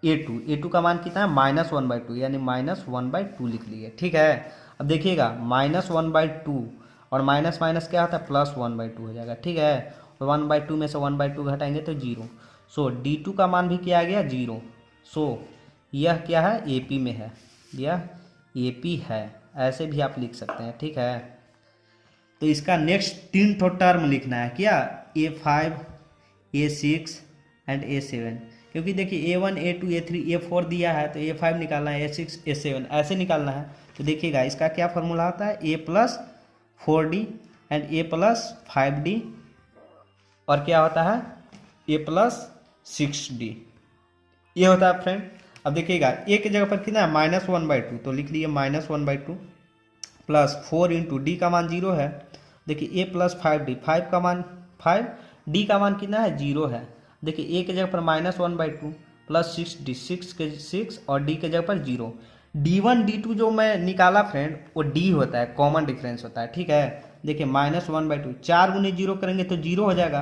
A2 का मान कितना है -1/2, यानी -1/2 लिख लिए। ठीक है, अब देखिएगा -1/2 और माइनस माइनस क्या होता है +1/2 हो जाएगा। ठीक है, और 1/2 में से 1/2 घटाएंगे तो 0। सो D2 का मान भी क्या आ गया 0। सो यह क्या है AP में है, यह AP है। ऐसे भी आप लिख सकते हैं। ठीक है, तो इसका नेक्स्ट 3 टर्म लिखना है क्या A5 A6 एंड A7, क्योंकि देखिए A1 A2 A3 A4 दिया है तो A5 निकालना है, A6 A7 ऐसे निकालना है। तो देखिएगा इसका क्या फॉर्मूला होता है, A+4D एंड A+5D और क्या होता है A+6D, ये होता है फ्रेंड। अब देखिएगा ए की जगह पर कितना है -1/2, तो लिख लीजिए -1/2 प्लस 4 इंटू डी का मान 0 है। देखिए A+5D, 5 का मान 5, डी का मान कितना है 0 है। देखिए ए की जगह पर -1/2 प्लस 6D, 6 के 6 और डी के जगह पर 0। D1 D2 जो मैं निकाला फ्रेंड वो D होता है, कॉमन डिफरेंस होता है, ठीक है। देखिए -1/2 4 गुने 0 करेंगे तो 0 हो जाएगा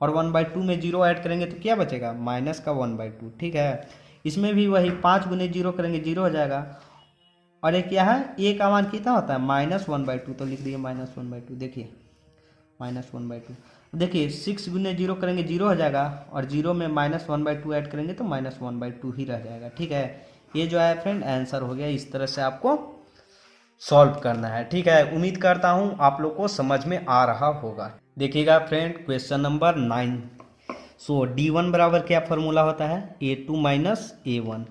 और 1/2 में 0 ऐड करेंगे तो क्या बचेगा माइनस का 1/2, ठीक है। इसमें भी वही 5 गुने 0 करेंगे 0 हो जाएगा और ये क्या है ए का मान कितना होता है -1/2, तो लिख दिए -1/2। देखिए -1/2, देखिए 6 गुने 0 करेंगे 0 हो जाएगा और 0 में -1/2 ऐड करेंगे तो -1/2 ही रह जाएगा, ठीक है। ये जो है फ्रेंड आंसर हो गया। इस तरह से आपको सॉल्व करना है, ठीक है। उम्मीद करता हूँ आप लोग को समझ में आ रहा होगा। देखिएगा फ्रेंड क्वेश्चन नंबर 9। सो D1 बराबर क्या फॉर्मूला होता है A2 माइनस A1।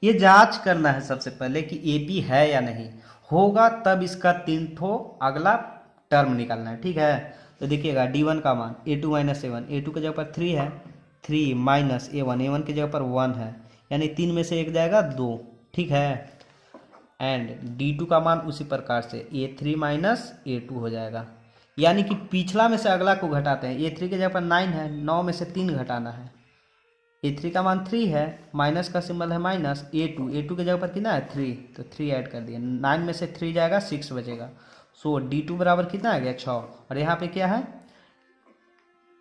ये जांच करना है सबसे पहले कि AP है या नहीं, होगा तब इसका 3 ठो अगला टर्म निकालना है, ठीक है। तो देखिएगा D1 का मान A2 माइनस A1, A2 की जगह पर 3 है, 3 माइनस A1, A1 की जगह पर 1 है, यानी 3 में से 1 जाएगा 2, ठीक है। एंड D2 का मान उसी प्रकार से A3 माइनस A2 हो जाएगा, यानी कि पिछला में से अगला को घटाते हैं। A3 की जगह पर 9 है, 9 में से 3 घटाना है। A3 का मान 3 है, माइनस का सिंबल है माइनस। A2 की जगह पर कितना है 3, तो 3 ऐड कर दिया, 9 में से 3 जाएगा 6 बचेगा। सो D2 बराबर कितना आ गया 6 और यहाँ पे क्या है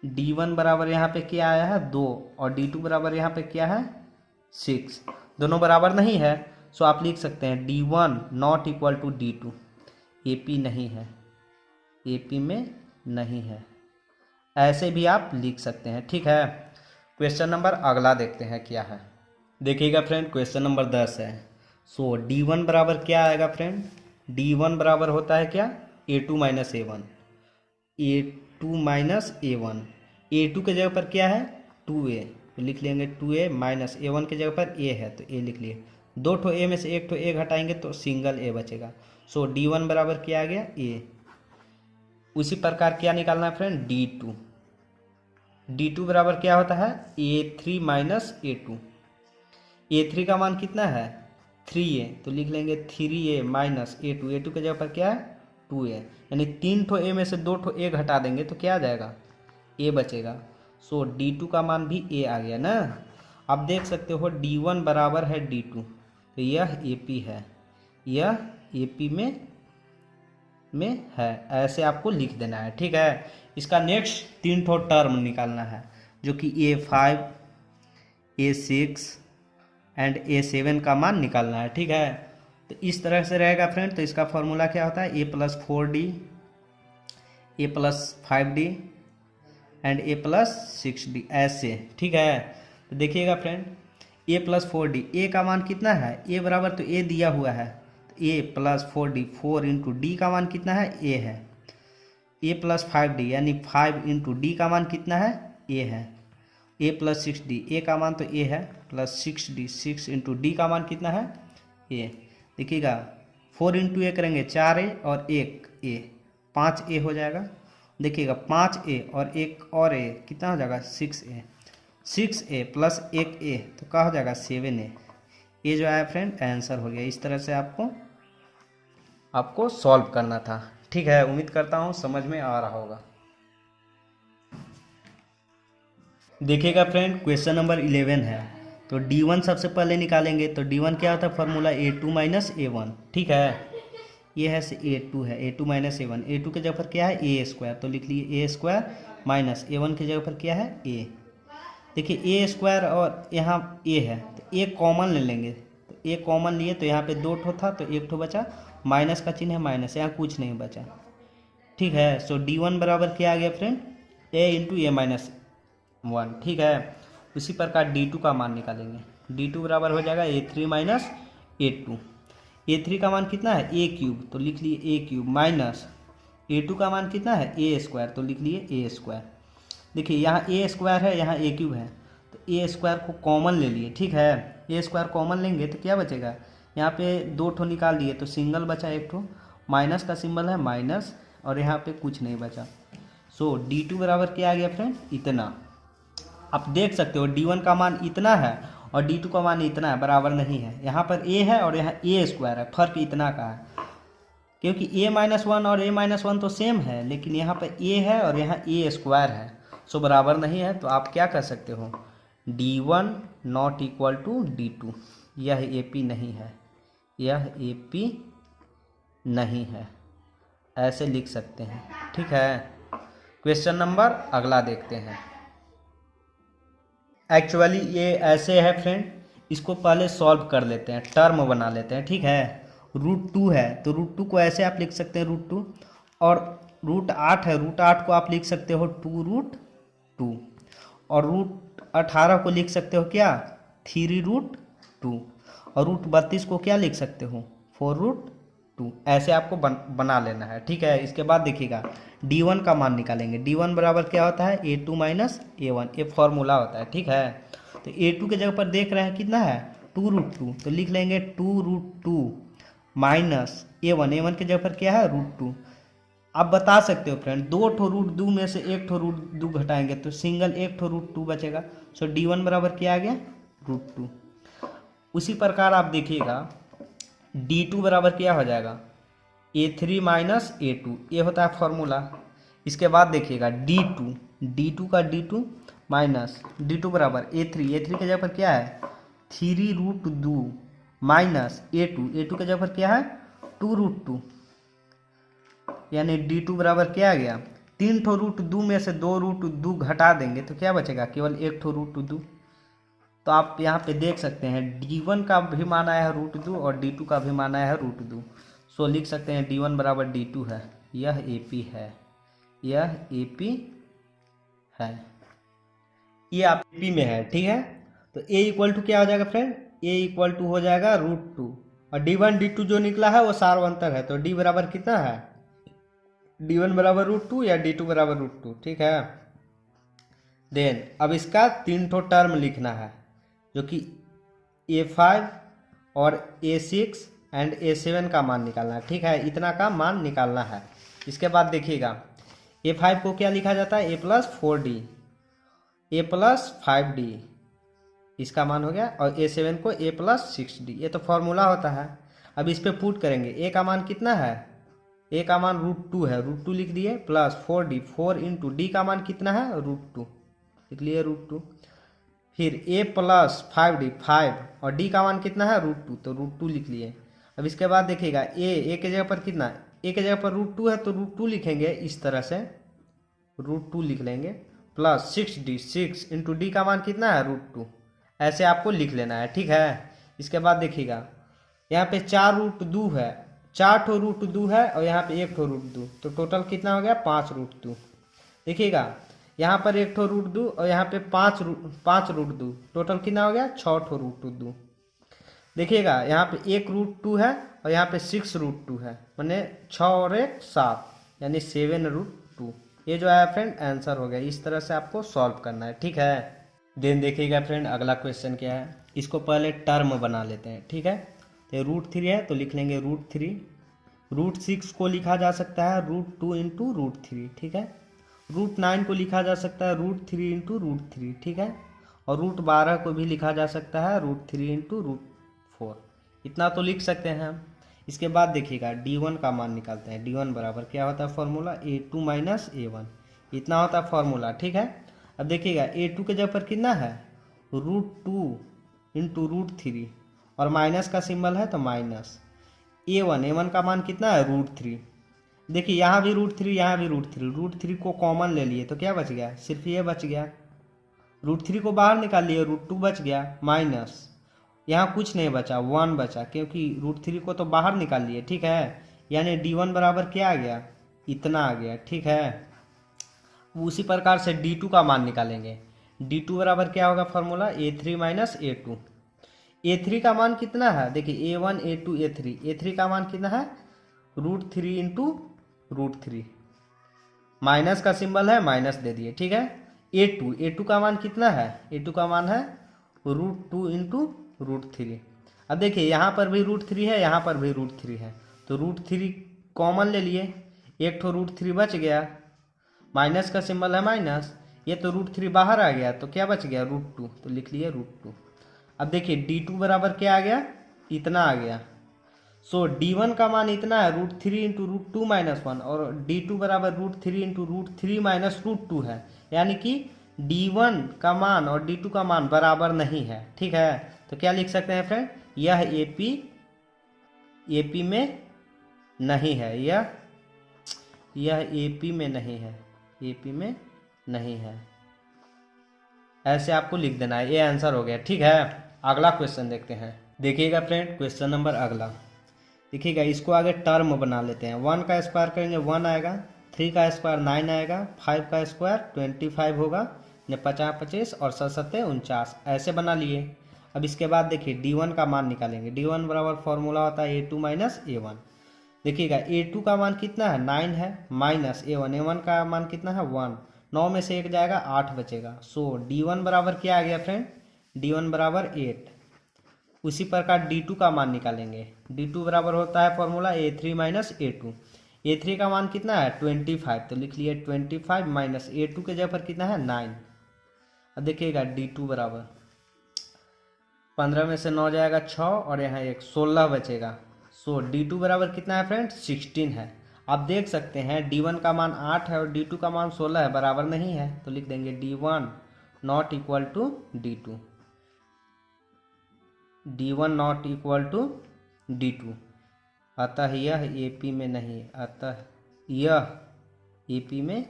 D1 बराबर यहाँ पे क्या आया है 2 और D2 बराबर यहाँ पे क्या है 6, दोनों बराबर नहीं है। सो आप लिख सकते हैं D1 not equal to D2, AP नहीं है, AP में नहीं है, ऐसे भी आप लिख सकते हैं, ठीक है। क्वेश्चन नंबर अगला देखते हैं क्या है। देखिएगा फ्रेंड क्वेश्चन नंबर 10 है। सो D1 बराबर क्या आएगा फ्रेंड, D1 बराबर होता है क्या A2 minus A1, A2 minus A1। A2 के जगह पर क्या है 2A, तो लिख लेंगे 2A माइनस A1 के जगह पर A है तो A लिख लिए, 2 ठो A में से 1 ठो A घटाएंगे तो सिंगल A बचेगा। सो D1 बराबर क्या आ गया A। उसी प्रकार क्या निकालना है फ्रेंड D2, D2 बराबर क्या होता है A3 माइनस A2। A3 का मान कितना है 3A, तो लिख लेंगे 3A माइनस A2, A2 के जगह पर क्या है 2A, यानी 3 ठो A में से 2 ठो A घटा देंगे तो क्या आ जाएगा A बचेगा। सो D2 का मान भी A आ गया ना। आप देख सकते हो D1 बराबर है D2, तो यह AP है, यह AP में है, ऐसे आपको लिख देना है, ठीक है। इसका नेक्स्ट 3 ठो टर्म निकालना है जो कि A5 A6 एंड A7 का मान निकालना है, ठीक है। तो इस तरह से रहेगा फ्रेंड। तो इसका फॉर्मूला क्या होता है A+4D, A+5D एंड A+6D ऐसे, ठीक है। तो देखिएगा फ्रेंड A+4D, A का मान कितना है A बराबर तो A दिया हुआ है, तो A+4D 4 इंटू डी का मान कितना है A है, A+5D यानी 5 इंटू डी का मान कितना है A है, A+6D A का मान तो A है, प्लस 6D 6 इंटू डी का मान कितना है A। देखिएगा 4 इंटू A करेंगे 4A और 1A 5A हो जाएगा। देखिएगा 5A और एक और A कितना हो जाएगा 6A, 6A प्लस 1A तो क्या हो जाएगा 7A। ये जो है फ्रेंड आंसर हो गया। इस तरह से आपको सॉल्व करना था, ठीक है। उम्मीद करता हूँ समझ में आ रहा होगा। देखिएगा फ्रेंड क्वेश्चन नंबर 11 है। तो D1 सबसे पहले निकालेंगे। तो D1 क्या होता है फॉर्मूला A2 माइनस A1, ठीक है। ये है से A2 है, A2 माइनस A1, A2 के जगह पर क्या है A² तो लिख लिए A² माइनस A1 के जगह पर क्या है A। देखिए A² और यहाँ A है तो A कॉमन ले लेंगे, तो A कॉमन लिए तो यहाँ पे 2 ठो था तो 1 ठो बचा, माइनस का चिन्ह है माइनस, यहाँ कुछ नहीं बचा, ठीक है। सो D1 बराबर क्या आ गया friend A into A minus 1, ठीक है। उसी प्रकार D2 का मान निकालेंगे। D2 बराबर हो जाएगा A3 माइनस A2। A3 का मान कितना है A³ तो लिख लिए A³ माइनस A2 का मान कितना है A² तो लिख लिए A²। देखिए यहाँ A² है यहाँ A³ है तो ए स्क्वायर को कॉमन ले लिए, ठीक है। ए स्क्वायर कॉमन लेंगे तो क्या बचेगा, यहाँ पे 2 ठो निकाल दिए तो सिंगल बचा 1 ठो, माइनस का सिंबल है माइनस, और यहाँ पे कुछ नहीं बचा। सो D2 बराबर क्या आ गया फ्रेंड, इतना। आप देख सकते हो D1 का मान इतना है और D2 का मान इतना है, बराबर नहीं है। यहाँ पर A है और यहाँ A स्क्वायर है, फर्क इतना का है, क्योंकि A-1 और A-1 तो सेम है, लेकिन यहाँ पर A है और यहाँ A स्क्वायर है, सो बराबर नहीं है। तो आप क्या कर सकते हो, D1 not equal to D2, यह AP नहीं है, यह AP नहीं है, ऐसे लिख सकते हैं, ठीक है। क्वेश्चन नंबर अगला देखते हैं। एक्चुअली ये ऐसे है फ्रेंड, इसको पहले सॉल्व कर लेते हैं, टर्म बना लेते हैं, ठीक है। √2 है तो √2 को ऐसे आप लिख सकते हैं √2, और √8 है, √8 को आप लिख सकते हो 2√2, और √18 को लिख सकते हो क्या, 3√2, और √32 को क्या लिख सकते हो, 4√2। ऐसे आपको बना लेना है, ठीक है। इसके बाद देखिएगा D1 का मान निकालेंगे। D1 बराबर क्या होता है, A2 माइनस A1, ये फॉर्मूला होता है, ठीक है। तो A2 के जगह पर देख रहे हैं कितना है, 2√2, तो लिख लेंगे 2√2 माइनस A1 की जगह पर क्या है, √2। आप बता सकते हो फ्रेंड, 2 ठो √2 में से 1 ठो √2 घटाएंगे तो सिंगल 1 ठो √2 बचेगा। सो D1 बराबर क्या आ गया, √2। उसी प्रकार आप देखिएगा D2 बराबर क्या हो जाएगा, A3 माइनस A2, ये होता है फॉर्मूला। इसके बाद देखिएगा D2 का D2 माइनस D2 बराबर A3 की जगह पर क्या है, 3√2 माइनस A2 की जगह पर क्या है, 2√2, यानी D2 बराबर क्या आ गया, 3 ठो √2 में से 2 √2 घटा देंगे तो क्या बचेगा, केवल 1 ठो √2। तो आप यहाँ पे देख सकते हैं D1 का भी मान आया है √2 और D2 का भी मान आया है √2। सो लिख सकते हैं D1 बराबर D2 है, यह AP है, यह AP है, ये आप AP में है, ठीक है। तो A इक्वल टू क्या हो जाएगा फ्रेंड, A इक्वल टू हो जाएगा √2, और D1 D2 जो निकला है वो सार्वंतर है, तो D बराबर कितना है, D1 बराबर √2 या D2 बराबर √2, ठीक है। देन अब इसका 3 ठो टर्म लिखना है, जो कि A5 और A6 एंड A7 का मान निकालना है, ठीक है। इतना का मान निकालना है। इसके बाद देखिएगा A5 को क्या लिखा जाता है, A+4D, A+5D, इसका मान हो गया, और A7 को A+6D, ये तो फॉर्मूला होता है। अब इस पे पुट करेंगे, A का मान कितना है, A का मान √2 है, √2 लिख दिए, प्लस 4D, 4 इंटू D का मान कितना है, √2, लिख लिए √2, फिर A+5D 5, और D का मान कितना है, √2, तो √2 लिख लिए। अब इसके बाद देखिएगा A के जगह पर कितना, A के जगह पर √2 है तो √2 लिखेंगे, इस तरह से √2 लिख लेंगे, प्लस 6D, 6 इंटू D का मान कितना है, √2, ऐसे आपको लिख लेना है, ठीक है। इसके बाद देखिएगा यहाँ पे 4√2 है, 4 ठो √2 है, और यहाँ पे 1 ठो √2, तो टोटल कितना हो गया, 5√2। देखिएगा यहाँ पर 1 ठो √2 और यहाँ पे 5 √2, टोटल कितना हो गया, 6 ठो √2। देखिएगा यहाँ पे 1 √2 है और यहाँ पे 6 √2 है, मैंने 6 और 1 7, यानी 7√2। ये जो है फ्रेंड आंसर हो गया। इस तरह से आपको सॉल्व करना है, ठीक है। देन देखिएगा फ्रेंड अगला क्वेश्चन क्या है, इसको पहले टर्म बना लेते हैं, ठीक है। तो √3 है तो लिख लेंगे √3, √6 को लिखा जा सकता है √2 इंटू √3, ठीक है। √9 को लिखा जा सकता है √3 इंटू √3, ठीक है। और √12 को भी लिखा जा सकता है √3 इंटू √4, इतना तो लिख सकते हैं हम। इसके बाद देखिएगा D1 का मान निकालते हैं। D1 बराबर क्या होता है फॉर्मूला, A2 माइनस A1, इतना होता है फॉर्मूला, ठीक है। अब देखिएगा A2 के जगह पर कितना है, √2 इंटू √3, और माइनस का सिंबल है तो माइनस। A1 का मान कितना है, √3। देखिए यहाँ भी √3, यहाँ भी √3 को कॉमन ले लिए तो क्या बच गया, सिर्फ ये बच गया। √3 को बाहर निकाल लिए, √2 बच गया, माइनस यहाँ कुछ नहीं बचा, 1 बचा, क्योंकि √3 को तो बाहर निकाल लिए, ठीक है। यानी D1 बराबर क्या आ गया, इतना आ गया, ठीक है। उसी प्रकार से D2 का मान निकालेंगे। D2 बराबर क्या होगा formula, A3 minus A2। A3 का मान कितना है, देखिए A1 A2 A3 का मान कितना है, √3 इंटू √3, माइनस का सिंबल है माइनस दे दिए, ठीक है। ए टू का मान कितना है, ए टू का मान है √2 इंटू √3। अब देखिए यहाँ पर भी √3 है, यहाँ पर भी √3 है, तो √3 कॉमन ले लिए, एक ठो √3 बच गया, माइनस का सिंबल है माइनस, ये तो √3 बाहर आ गया, तो क्या बच गया √2, तो लिख लिए √2। अब देखिए d2 बराबर क्या आ गया, इतना आ गया। सो d1 का मान इतना है √3 इंटू √2 माइनस 1, और d2 बराबर √3 इंटू √3 माइनस √2 है, यानी कि d1 का मान और d2 का मान बराबर नहीं है। ठीक है, तो क्या लिख सकते हैं फ्रेंड, यह AP में नहीं है, यह AP में नहीं है, AP में नहीं है, ऐसे आपको लिख देना है। ये आंसर हो गया। ठीक है, अगला क्वेश्चन देखते हैं। देखिएगा फ्रेंड, क्वेश्चन नंबर अगला देखिएगा, इसको आगे टर्म बना लेते हैं। 1 का स्क्वायर करेंगे 1 आएगा, 3 का स्क्वायर 9 आएगा, 5 का स्क्वायर 25 होगा, 50 25 और 7 7 49, ऐसे बना लिए। अब इसके बाद देखिए d1 का मान निकालेंगे। d1 बराबर फॉर्मूला होता है a2 माइनस a1। देखिएगा a2 का मान कितना है 9 है, माइनस a1 का मान कितना है 1, 9 में से 1 जाएगा 8 बचेगा। सो d1 बराबर क्या आ गया फ्रेंड, d1 बराबर 8। उसी प्रकार d2 का मान निकालेंगे। d2 बराबर होता है formula a3 minus a2। a3 का मान कितना है 25, तो लिख लिए 25 माइनस a2 के जगह पर कितना है 9। अब देखिएगा d2 बराबर 15 में से 9 जाएगा 6 और यहाँ एक 16 बचेगा। सो d2 बराबर कितना है फ्रेंड 16 है। आप देख सकते हैं d1 का मान 8 है और d2 का मान 16 है, बराबर नहीं है, तो लिख देंगे d1 not equal to d2, d1 not equal to d2। अतः यह AP में नहीं, अतः यह AP में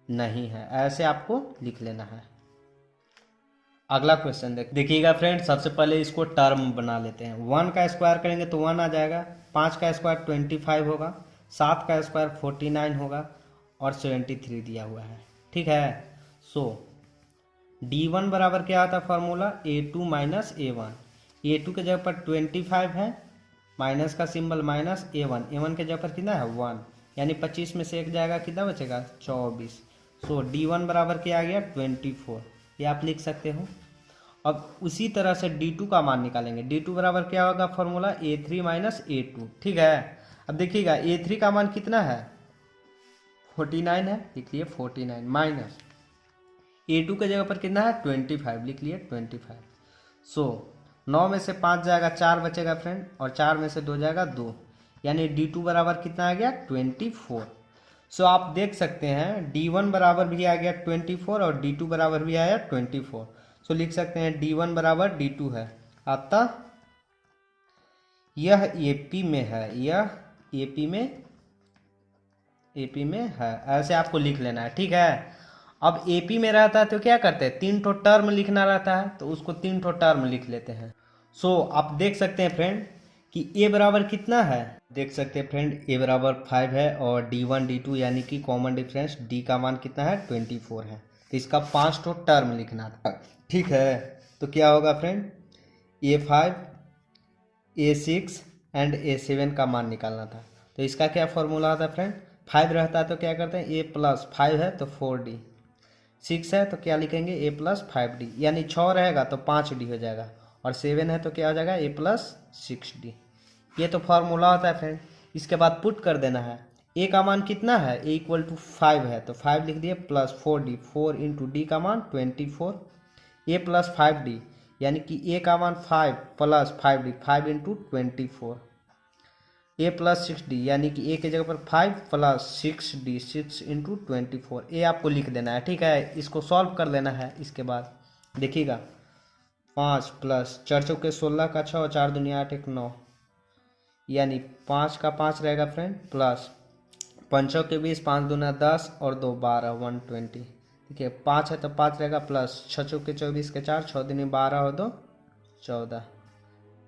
नहीं है, ऐसे आपको लिख लेना है। अगला क्वेश्चन देखिएगा फ्रेंड, सबसे पहले इसको टर्म बना लेते हैं। 1 का स्क्वायर करेंगे तो 1 आ जाएगा, 5 का स्क्वायर 25 होगा, 7 का स्क्वायर 49 होगा और 73 दिया हुआ है। ठीक है, सो d1 बराबर क्या आता है formula a2 minus a1। a2 के जगह पर 25 है, माइनस का सिंबल माइनस a1 के जगह पर कितना है 1, यानी 25 में से 1 जाएगा, कितना बचेगा 24। सो d1 बराबर क्या आ गया 24, ये आप लिख सकते हो। अब उसी तरह से d2 का मान निकालेंगे। d2 बराबर क्या होगा फॉर्मूला a3 माइनस a2। ठीक है, अब देखिएगा a3 का मान कितना है 49 है, लिख लिए 49 माइनस a2 के जगह पर कितना है 25, लिख लिए 25। सो 9 में से 5 जाएगा 4 बचेगा फ्रेंड, और 4 में से 2 जाएगा 2, यानी d2 बराबर कितना आ गया 24। सो आप देख सकते हैं d1 बराबर भी आ गया 24 और d2 बराबर भी आया 24। सो लिख सकते हैं d1 बराबर d2 है, अतः यह AP में है, यह AP में है, ऐसे आपको लिख लेना है। ठीक है, अब AP में रहता है तो क्या करते हैं 3 ठो टर्म लिखना रहता है, तो उसको 3 ठो टर्म लिख लेते हैं। सो आप देख सकते हैं फ्रेंड कि a बराबर कितना है, देख सकते हैं फ्रेंड a बराबर 5 है और d1 d2 यानी कि कॉमन डिफरेंस d का मान कितना है 24 है, तो इसका 5 ठो टर्म लिखना था। ठीक है, तो क्या होगा friend a5 a6 and a7 का मान निकालना था। तो इसका क्या फॉर्मूला आता है फ्रेंड, 5 रहता है तो क्या करते हैं a प्लस 5 है तो 4d, 6 है तो क्या लिखेंगे a प्लस 5d, यानी 6 रहेगा तो 5d हो जाएगा, और 7 है तो क्या हो जाएगा a प्लस 6d। ये तो फॉर्मूला होता है फ्रेंड। इसके बाद पुट कर देना है। a का मान कितना है a इक्वल टू 5 है, तो 5 लिख दिए प्लस 4d, 4 इंटू d का मान 24, a प्लस 5d यानी कि a का मान 5 plus 5d, 5 into 24, a plus 6d यानी कि a के जगह पर 5 प्लस 6d, 6 इंटू 24, a आपको लिख देना है। ठीक है, इसको सॉल्व कर लेना है। इसके बाद देखिएगा 5 प्लस 4 चौके 16 का 6, 4 दूनी 8 1 9, यानी 5 का 5 रहेगा फ्रेंड, प्लस 5 चौके 20, 5 दूना 10 और 2 12, 120। देखिए 5 है तो 5 रहेगा, प्लस 6 चौके 24 के 4, 6 दूनी 12 और 2 14,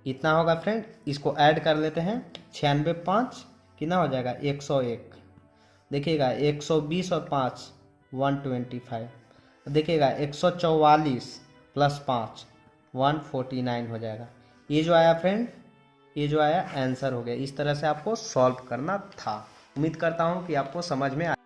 इतना होगा फ्रेंड। इसको ऐड कर लेते हैं, 96 5 कितना हो जाएगा 101। देखिएगा 120 और 5 125, देखिएगा 144 प्लस 5 149 हो जाएगा। ये जो आया फ्रेंड, ये जो आया आंसर हो गया। इस तरह से आपको सॉल्व करना था। उम्मीद करता हूँ कि आपको समझ में